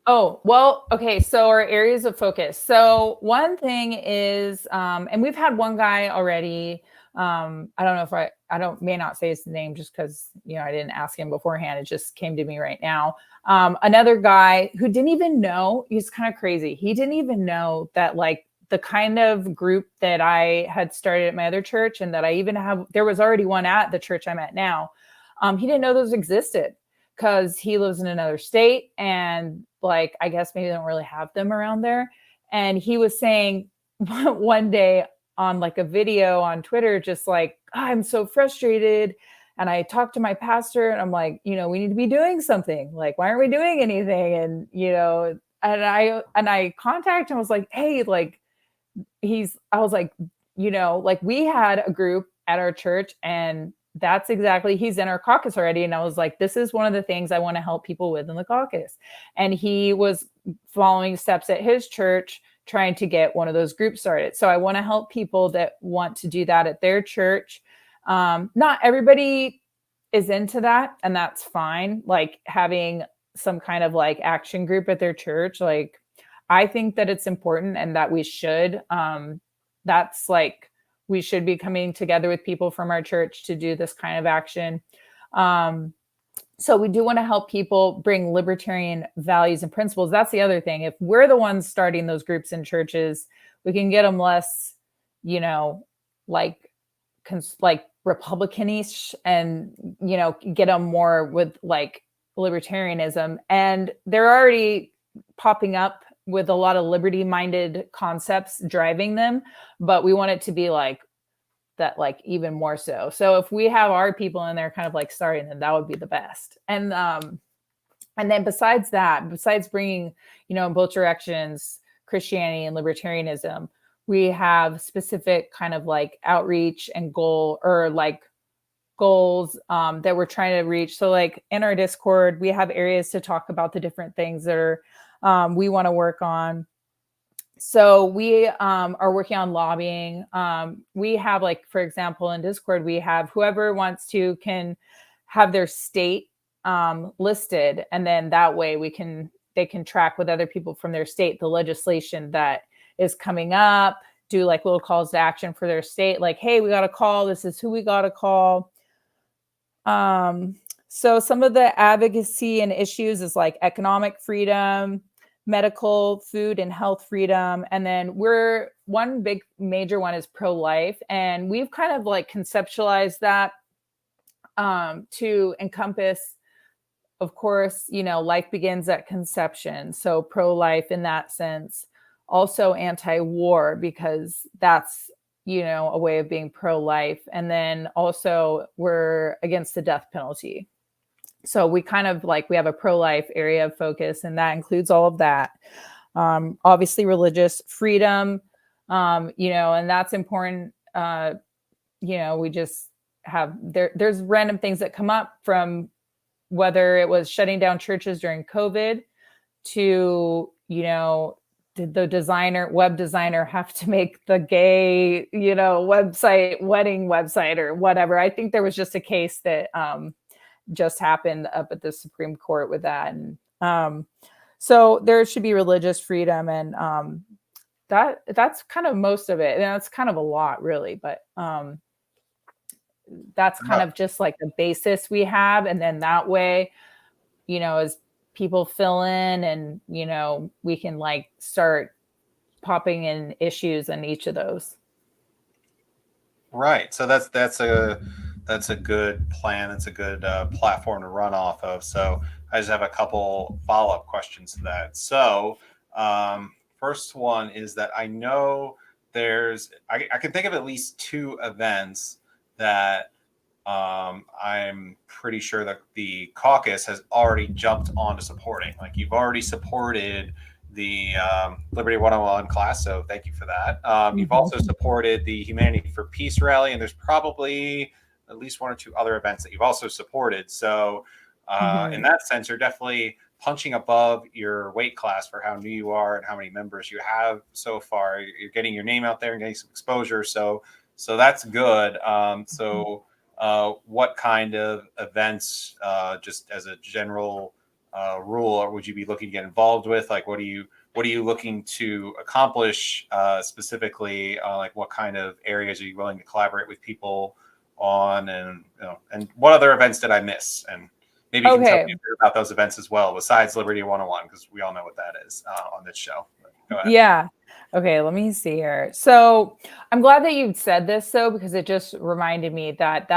Oh, well, okay. So our areas of focus. So one thing is, and we've had one guy already. I don't know if may not say his name just because, I didn't ask him beforehand. It just came to me right now. Another guy who didn't even know, he's kind of crazy. He didn't even know that like the kind of group that I had started at my other church and that I even there was already one at the church I'm at now. He didn't know those existed because he lives in another state. And like, I guess maybe they don't really have them around there. And he was saying one day on like a video on Twitter, just like, I'm so frustrated. And I talked to my pastor and I'm like, we need to be doing something. Like, why aren't we doing anything? And, and I contacted him. I was like, hey, like, I was like, like we had a group at our church and that's exactly, he's in our caucus already. And I was like, this is one of the things I want to help people with in the caucus. And he was following steps at his church, trying to get one of those groups started. So I want to help people that want to do that at their church. Not everybody is into that, and that's fine. Like having some kind of like action group at their church, like I think that it's important and that we should, that's like, we should be coming together with people from our church to do this kind of action. So we do want to help people bring libertarian values and principles. That's the other thing. If we're the ones starting those groups in churches, we can get them less, like Republicanish and, get them more with like libertarianism. And they're already popping up with a lot of liberty-minded concepts driving them, but we want it to be like that, like even more so. So if we have our people in there kind of like starting them, that would be the best. And then besides that, besides bringing, in both directions, Christianity and libertarianism, we have specific kind of like outreach and goals that we're trying to reach. So like in our Discord, we have areas to talk about the different things that are we want to work on. So we are working on lobbying. We have, like, for example, in Discord, we have whoever wants to can have their state listed, and then that way they can track with other people from their state the legislation that is coming up, do like little calls to action for their state, like, hey, we got a call, this is who we got to call. So some of the advocacy and issues is like economic freedom, medical, food, and health freedom. And then one big major one is pro-life. And we've kind of like conceptualized that to encompass, of course, life begins at conception. So pro-life in that sense, also anti-war, because that's, a way of being pro-life. And then also we're against the death penalty. So we kind of like, we have a pro-life area of focus, and that includes all of that. Obviously religious freedom, and that's important. We just have, there's random things that come up, from whether it was shutting down churches during COVID to, did the web designer have to make the gay, wedding website or whatever. I think there was just a case that just happened up at the Supreme Court with that. And so there should be religious freedom, and that's kind of most of it. And that's kind of a lot, really, but that's kind of just like the basis we have. And then that way, as people fill in, and we can like start popping in issues in each of those. Right. So that's a good plan. That's a good platform to run off of. So I just have a couple follow-up questions to that. So first one is that I know I can think of at least 2 events that I'm pretty sure that the caucus has already jumped on to supporting. Like, you've already supported the Liberty 101 class, so thank you for that. You've also supported the Humanity for Peace rally, and there's probably at least 1 or 2 other events that you've also supported. So in that sense, you're definitely punching above your weight class for how new you are and how many members you have so far. You're getting your name out there and getting some exposure. So that's good. What kind of events, just as a general rule, would you be looking to get involved with? Like, what are you looking to accomplish specifically? Like, what kind of areas are you willing to collaborate with people on? And what other events did I miss? And maybe you can tell me a bit about those events as well, besides Liberty 101, because we all know what that is on this show. Go ahead. Yeah. Okay, let me see here. So I'm glad that you said this, though, because it just reminded me that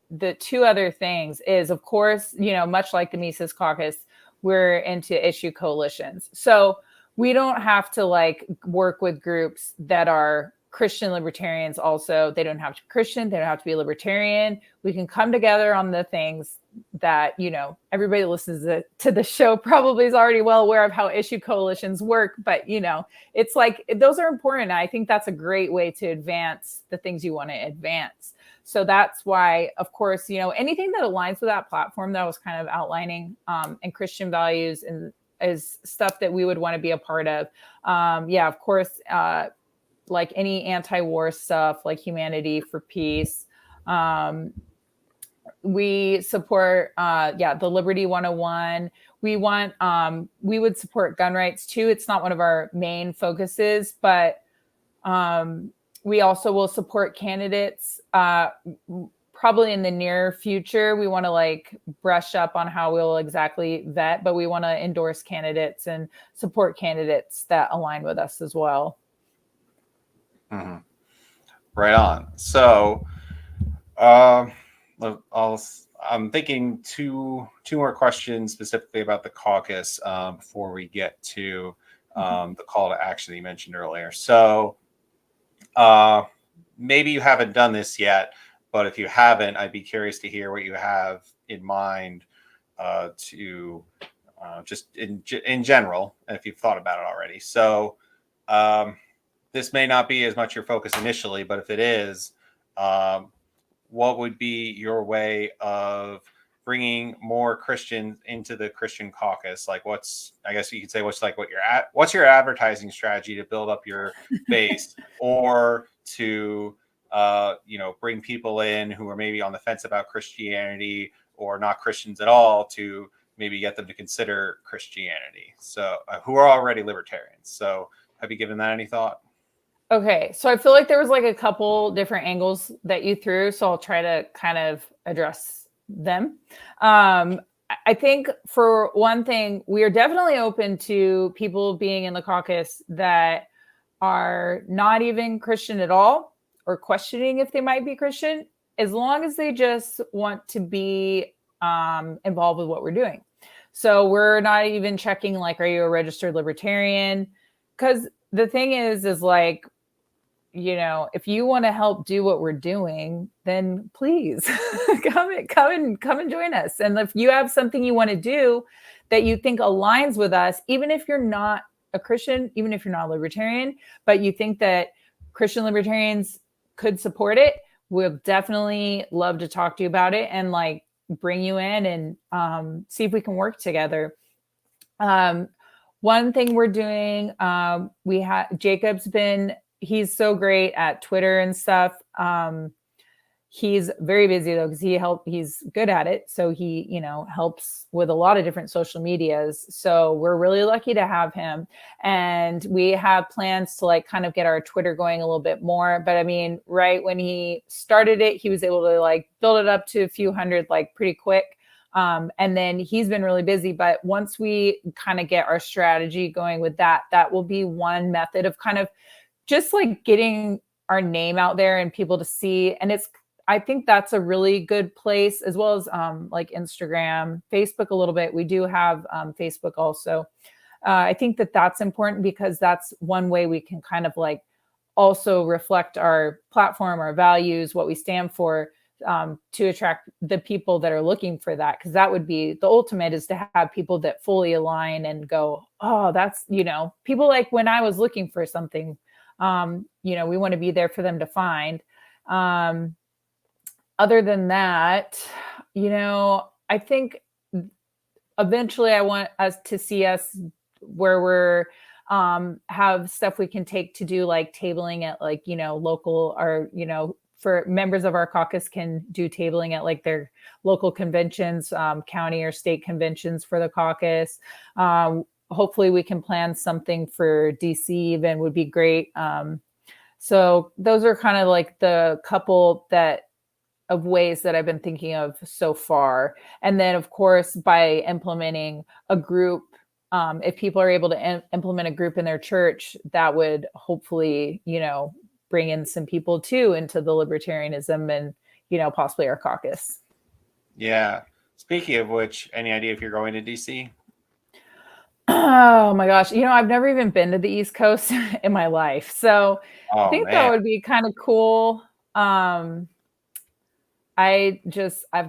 the 2 other things is, of course, much like the Mises Caucus, we're into issue coalitions. So we don't have to like work with groups that are Christian libertarians also. They don't have to be Christian. They don't have to be libertarian. We can come together on the things that, everybody that listens to the show probably is already well aware of how issue coalitions work. But, it's like, those are important. I think that's a great way to advance the things you want to advance. So that's why, of course, anything that aligns with that platform that I was kind of outlining, and Christian values, and is stuff that we would want to be a part of. Of course, like any anti-war stuff, like Humanity for Peace. We support, the Liberty 101. We would support gun rights too. It's not one of our main focuses, but we also will support candidates probably in the near future. We want to like brush up on how we'll exactly vet, but we want to endorse candidates and support candidates that align with us as well. Mm-hmm. Right on. So I'm thinking two more questions specifically about the caucus before we get to the call to action that you mentioned earlier. So maybe you haven't done this yet, but if you haven't, I'd be curious to hear what you have in mind to just in general, and if you've thought about it already. So this may not be as much your focus initially, but if it is, what would be your way of bringing more Christians into the Christian Caucus? Like, I guess you could say, what's your advertising strategy to build up your base, or to bring people in who are maybe on the fence about Christianity or not Christians at all, to maybe get them to consider Christianity, so who are already libertarians. So have you given that any thought? Okay, so I feel like there was like a couple different angles that you threw, so I'll try to kind of address them. I think for one thing, we are definitely open to people being in the caucus that are not even Christian at all, or questioning if they might be Christian, as long as they just want to be involved with what we're doing. So we're not even checking like, are you a registered libertarian? Because the thing is like, if you want to help do what we're doing, then please come and join us. And if you have something you want to do that you think aligns with us, even if you're not a Christian, even if you're not a libertarian, but you think that Christian libertarians could support it, we'll definitely love to talk to you about it and like bring you in and see if we can work together. One thing we're doing, Jacob's he's so great at Twitter and stuff. He's very busy though, because he's good at it. So he, helps with a lot of different social medias. So we're really lucky to have him. And we have plans to like kind of get our Twitter going a little bit more. But I mean, right when he started it, he was able to like build it up to a few hundred, like pretty quick. And then he's been really busy, but once we kind of get our strategy going with that will be one method of kind of just like getting our name out there and people to see. And I think that's a really good place, as well as like Instagram, Facebook a little bit. We do have Facebook also. I think that's important because that's one way we can kind of like also reflect our platform, our values, what we stand for, to attract the people that are looking for that. Because that would be the ultimate, is to have people that fully align and go, oh, that's, people like when I was looking for something, we want to be there for them to find. Other than that, I think eventually I want us to see us where we're have stuff we can take to do like tabling at like, local, or, for members of our caucus can do tabling at like their local conventions, county or state conventions for the caucus. Hopefully we can plan something for DC even, would be great. So those are kind of like the couple of ways that I've been thinking of so far. And then of course, by implementing a group, if people are able to implement a group in their church, that would hopefully, bring in some people too into the libertarianism and, possibly our caucus. Yeah. Speaking of which, any idea if you're going to DC? Oh my gosh. I've never even been to the East Coast in my life. So I think that would be kind of cool. I've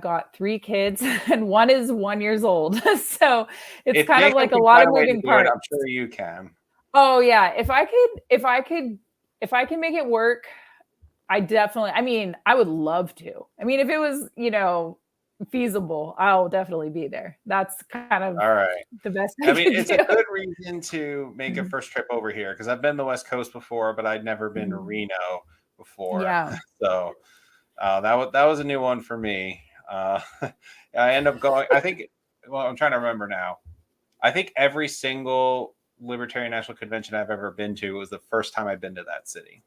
got 3 kids and one is 1 year old. So it's kind of like a lot of moving parts. I'm sure you can. Oh yeah. If I can make it work, I would love to. I mean, if it was, feasible, I'll definitely be there. That's kind of all right. The best. It's a good reason to make a first trip over here, because I've been to the West Coast before, but I'd never been to Reno before. Yeah. So that was a new one for me. I end up going. I'm trying to remember now. I think every single Libertarian National Convention I've ever been to was the first time I've been to that city.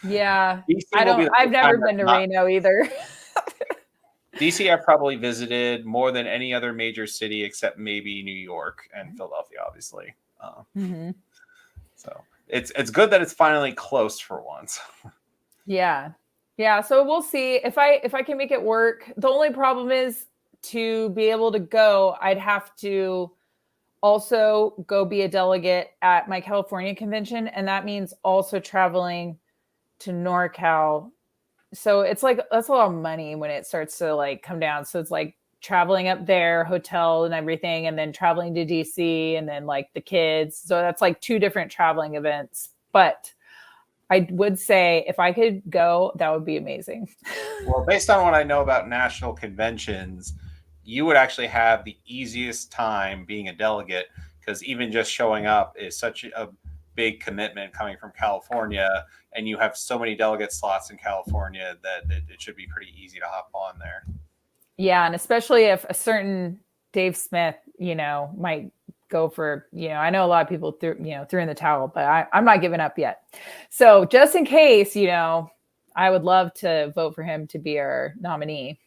Yeah, I've never been to Reno either. DC, I've probably visited more than any other major city except maybe New York and Philadelphia, obviously. So it's good that it's finally close for once. Yeah. So we'll see if I can make it work. The only problem is, to be able to go, I'd have to also go be a delegate at my California convention. And that means also traveling to NorCal. So it's like, that's a lot of money when it starts to like come down. So it's like traveling up there, hotel and everything, and then traveling to DC and then like the kids. So that's like 2 different traveling events. But I would say if I could go, that would be amazing. Well, based on what I know about national conventions, you would actually have the easiest time being a delegate, because even just showing up is such a big commitment coming from California, and you have so many delegate slots in California that it should be pretty easy to hop on there. Yeah, and especially if a certain Dave Smith, might go for, I know a lot of people threw in the towel, but I'm not giving up yet. So just in case, I would love to vote for him to be our nominee.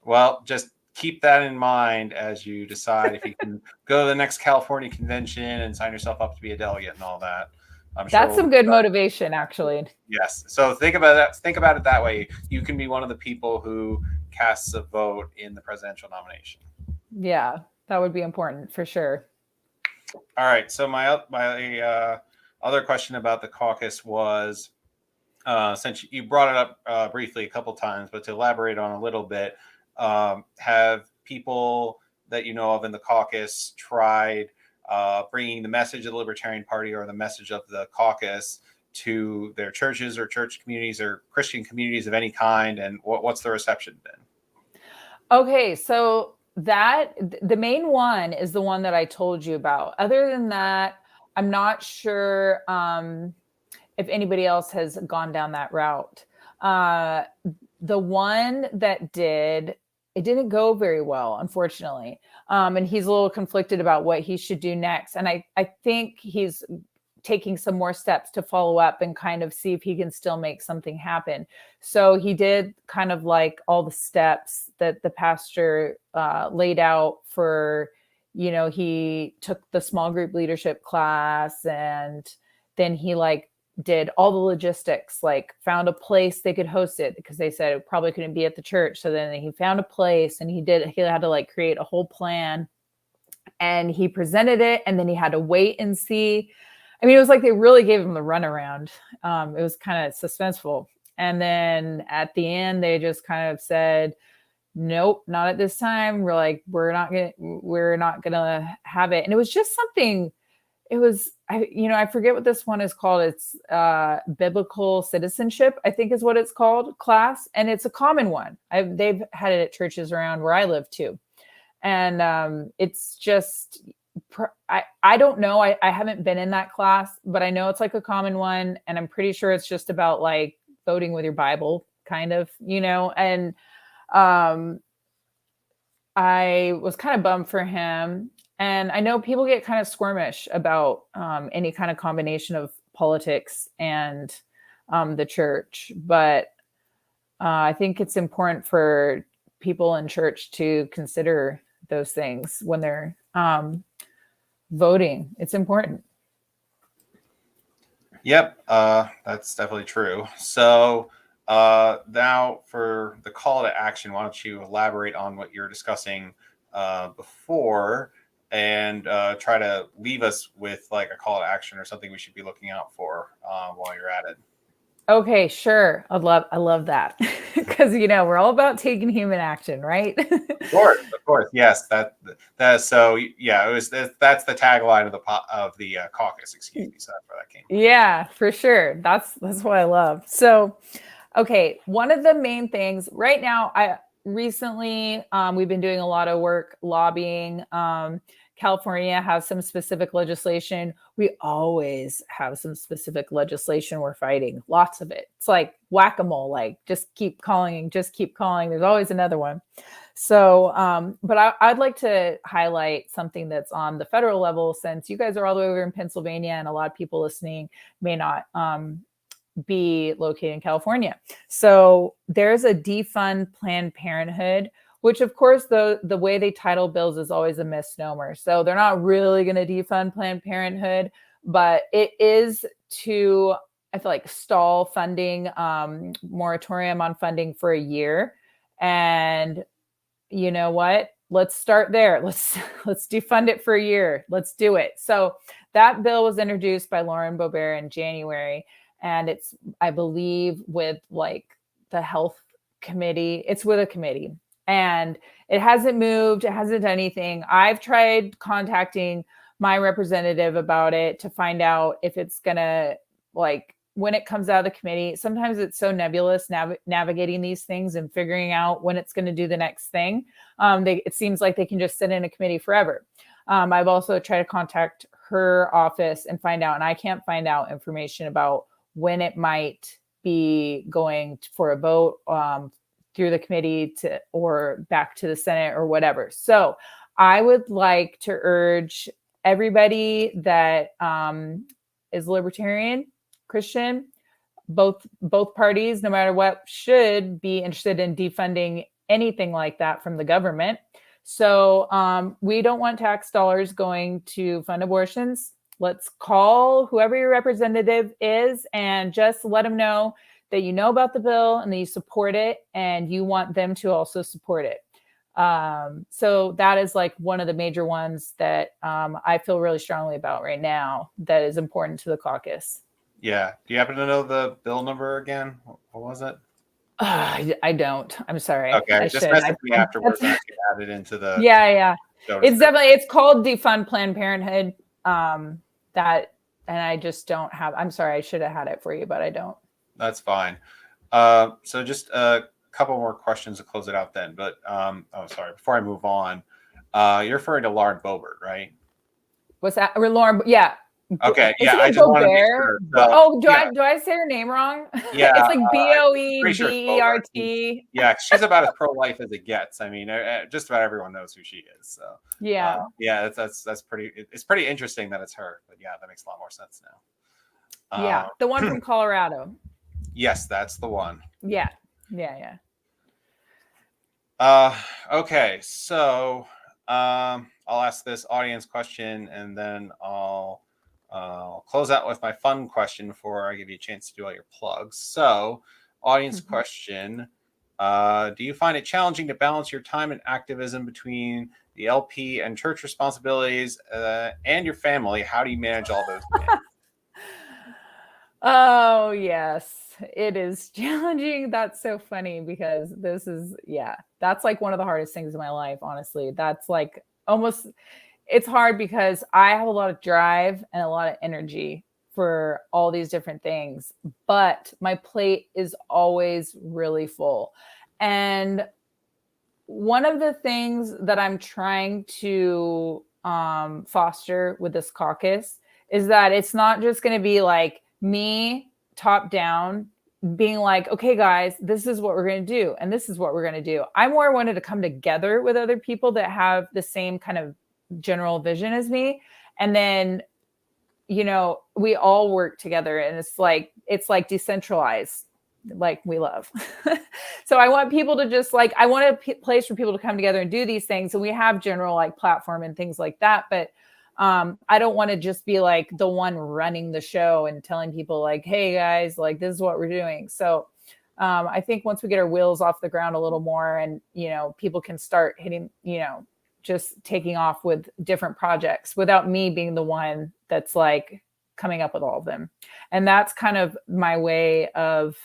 Well, just keep that in mind as you decide if you can go to the next California convention and sign yourself up to be a delegate and all that. I'm sure that's some good motivation, actually. Yes. So think about that. Think about it that way. You can be one of the people who casts a vote in the presidential nomination. Yeah, that would be important for sure. All right. So my other question about the caucus was, since you brought it up briefly a couple times, but to elaborate on a little bit, have people that you know of in the caucus tried bringing the message of the Libertarian Party or the message of the caucus to their churches or church communities or Christian communities of any kind? And what's the reception been? Okay, so the main one is the one that I told you about. Other than that, I'm not sure if anybody else has gone down that route. The one that did, it didn't go very well, unfortunately. And he's a little conflicted about what he should do next. And I think he's taking some more steps to follow up and kind of see if he can still make something happen. So he did kind of like all the steps that the pastor laid out for, he took the small group leadership class, and then he like did all the logistics, like found a place they could host it, because they said it probably couldn't be at the church. So then he found a place, and he had to like create a whole plan, and he presented it, and then he had to wait and see. I mean, it was like they really gave him the runaround. It was kind of suspenseful. And then at the end, they just kind of said, nope, not at this time. We're like, we're not gonna have it. And it was just something. It was, I forget what this one is called. It's biblical citizenship, I think is what it's called, class. And it's a common one. They've had it at churches around where I live too. And it's just, I don't know. I haven't been in that class, but I know it's like a common one. And I'm pretty sure it's just about like voting with your Bible, kind of, and I was kind of bummed for him. And I know people get kind of squirmish about any kind of combination of politics and the church, but I think it's important for people in church to consider those things when they're voting. It's important. Yep, that's definitely true. So now for the call to action, why don't you elaborate on what you're discussing before, and try to leave us with like a call to action or something we should be looking out for while you're at it. Okay, sure. I love that, because we're all about taking human action, right? Of course, yes. That so yeah. That's the tagline of the caucus. Excuse me. So that's where that came from. Yeah, for sure. That's what I love. So, okay, one of the main things right now, recently we've been doing a lot of work lobbying. California has some specific legislation. We always have some specific legislation we're fighting. Lots of it. It's like whack-a-mole, like just keep calling. There's always another one. So, but I'd like to highlight something that's on the federal level, since you guys are all the way over in Pennsylvania and a lot of people listening may not be located in California. So there's a defund Planned Parenthood, which of course the way they title bills is always a misnomer. So they're not really going to defund Planned Parenthood, but it is to, I feel like, stall funding, moratorium on funding for a year. And you know what? let's start there. Let's defund it for a year. Let's do it. So that bill was introduced by Lauren Boebert in January, and it's, I believe, with like the health committee. It's with a committee, and it hasn't moved. It hasn't done anything. I've tried contacting my representative about it to find out if it's gonna, like, when it comes out of the committee. Sometimes it's so nebulous navigating these things and figuring out when it's going to do the next thing. It seems like they can just sit in a committee forever. I've also tried to contact her office and find out, and I can't find out information about when it might be going for a vote through the committee or back to the Senate or whatever. So I would like to urge everybody that is libertarian, Christian, both parties, no matter what, should be interested in defunding anything like that from the government. So we don't want tax dollars going to fund abortions. Let's call whoever your representative is and just let them know that you know about the bill and that you support it and you want them to also support it. So that is like one of the major ones that I feel really strongly about right now that is important to the caucus. Yeah. Do you happen to know the bill number again? What was it? I don't. I'm sorry. Okay, just message me afterwards and I can add it into the. Yeah. It's definitely, it's called Defund Planned Parenthood. And I just don't have, I'm sorry, I should have had it for you, but I don't. That's fine. So just a couple more questions to close it out then. But sorry, before I move on, you're referring to Lauren Boebert, right? What's that? Lauren? Yeah. Okay. Yeah. I just want to make sure. So, do I say her name wrong? Yeah. It's like BOEBERT. Yeah. She's about as pro-life as it gets. I mean, just about everyone knows who she is. So yeah. That's pretty, it's pretty interesting that it's her, but yeah, that makes a lot more sense now. Yeah. The one from Colorado. Yes, that's the one. Yeah. Okay. So, I'll ask this audience question and then I'll close out with my fun question before I give you a chance to do all your plugs. So, audience question, do you find it challenging to balance your time and activism between the LP and church responsibilities and your family? How do you manage all those things? Oh, yes, it is challenging. That's so funny because that's like one of the hardest things in my life, honestly. That's like almost, it's hard because I have a lot of drive and a lot of energy for all these different things, but my plate is always really full. And one of the things that I'm trying to foster with this caucus is that it's not just going to be like me top down being like, okay, guys, this is what we're going to do. And this is what we're going to do. I more wanted to come together with other people that have the same kind of general vision as me. And then, we all work together and it's like decentralized, like we love. So I want people to just like, I want a place for people to come together and do these things. And we have general like platform and things like that. But I don't want to just be like the one running the show and telling people like, hey guys, like this is what we're doing. So I think once we get our wheels off the ground a little more and, people can start hitting, just taking off with different projects without me being the one that's like coming up with all of them. And that's kind of my way of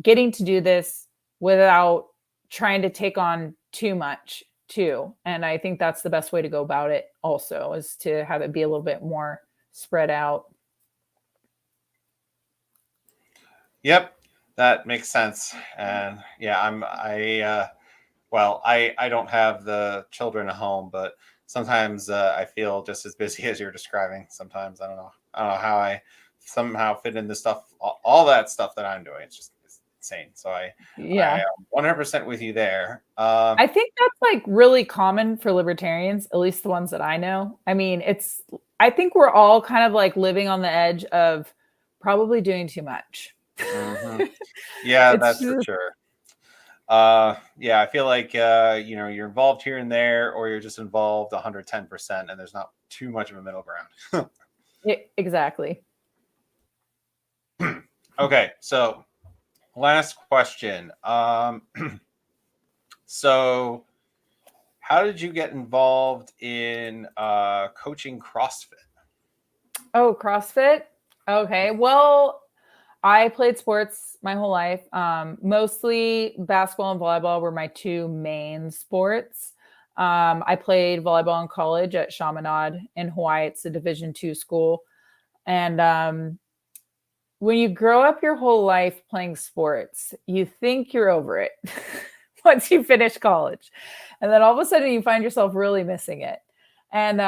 getting to do this without trying to take on too much too. And I think that's the best way to go about it also, is to have it be a little bit more spread out. Yep, that makes sense. And yeah, I don't have the children at home, but sometimes I feel just as busy as you're describing. Sometimes I don't know how I somehow fit in this stuff, all that stuff that I'm doing. It's insane. So I am 100% with you there. I think that's like really common for libertarians, at least the ones that I know. I mean, I think we're all kind of like living on the edge of probably doing too much. Mm-hmm. Yeah, that's for sure. I feel like you're involved here and there, or you're just involved 110%, and there's not too much of a middle ground. Exactly. Okay, so last question. So how did you get involved in coaching CrossFit? Oh, CrossFit. Okay. Well, I played sports my whole life. Mostly basketball and volleyball were my two main sports. I played volleyball in college at Chaminade in Hawaii. It's a Division II school. And when you grow up your whole life playing sports, you think you're over it once you finish college. And then all of a sudden you find yourself really missing it. And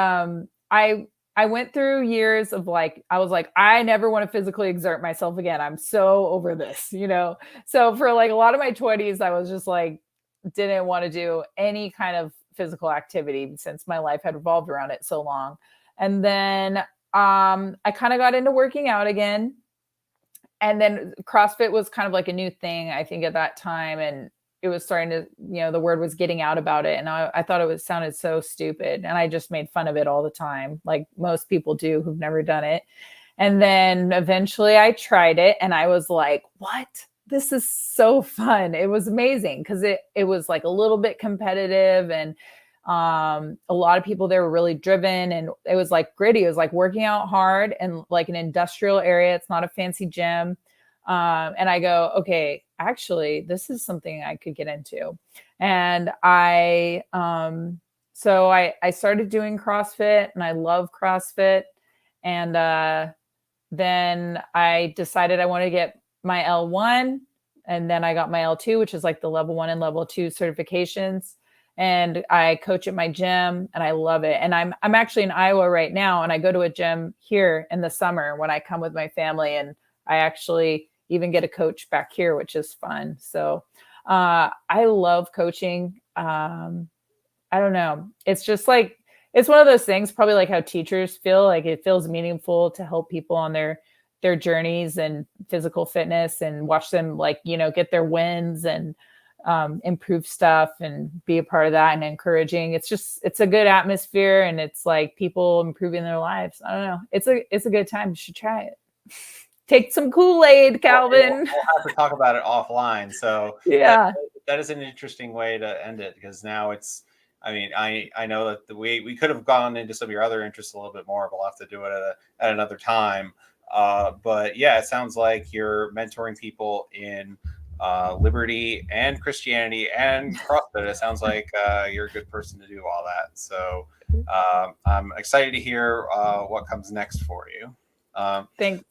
I went through years of like, I was like, I never want to physically exert myself again. I'm so over this, you know? So for like a lot of my 20s, I was just like, didn't want to do any kind of physical activity since my life had revolved around it so long. And then I kind of got into working out again. And then CrossFit was kind of like a new thing, I think, at that time. And it was starting to, you know, the word was getting out about it. And I thought it sounded so stupid. And I just made fun of it all the time, like most people do who've never done it. And then eventually I tried it and I was like, what? This is so fun. It was amazing because it was like a little bit competitive, and a lot of people there were really driven, and it was like gritty. It was like working out hard and like an industrial area. It's not a fancy gym. And I go, okay, actually, this is something I could get into. And so I started doing CrossFit, and I love CrossFit. And then I decided I wanted to get my L1, and then I got my L2, which is like the level 1 and level 2 certifications. And I coach at my gym and I love it. And I'm actually in Iowa right now, and I go to a gym here in the summer when I come with my family, and I actually even get a coach back here, which is fun. So I love coaching. I don't know. It's just like, it's one of those things, probably like how teachers feel, like it feels meaningful to help people on their journeys and physical fitness, and watch them, like, you know, get their wins and improve stuff and be a part of that and encouraging. It's a good atmosphere, and it's like people improving their lives. I don't know. It's a good time. You should try it. Take some Kool-Aid, Calvin. We'll have to talk about it offline. So yeah, that is an interesting way to end it, because now it's, I mean, I know that we could have gone into some of your other interests a little bit more, but we'll have to do it at another time. But yeah, it sounds like you're mentoring people in liberty and Christianity and CrossFit. It sounds like you're a good person to do all that. So I'm excited to hear what comes next for you. Thanks.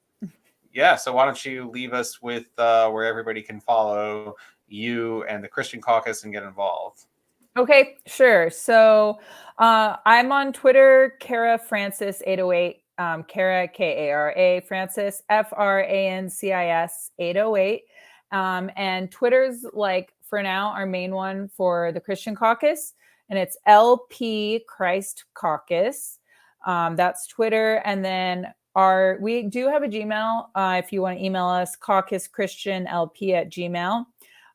Yeah, so why don't you leave us with where everybody can follow you and the Christian Caucus and get involved. Okay, sure. So I'm on Twitter, Kara Francis 808, Kara Kara Francis FRANCIS 808. And Twitter's, like, for now, our main one for the Christian Caucus, and it's LP Christ Caucus. That's Twitter. And then we do have a Gmail. If you want to email us, caucuschristianlp@gmail.com.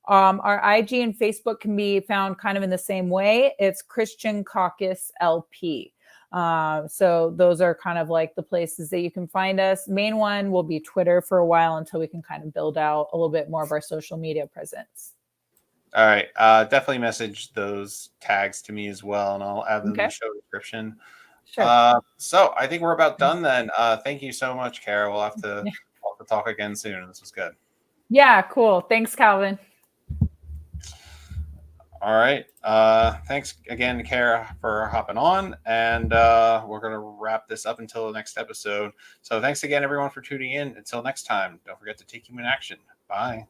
Our IG and Facebook can be found kind of in the same way. It's Christian Caucus LP. So those are kind of like the places that you can find us. Main one will be Twitter for a while until we can kind of build out a little bit more of our social media presence. All right. Definitely message those tags to me as well, and I'll add them in the show description. Sure. So I think we're about done then. Thank you so much, Kara. We'll have to talk again soon. This was good. Yeah, cool. Thanks, Calvin. All right. Thanks again, Kara, for hopping on. And we're going to wrap this up until the next episode. So thanks again, everyone, for tuning in. Until next time, don't forget to take human action. Bye.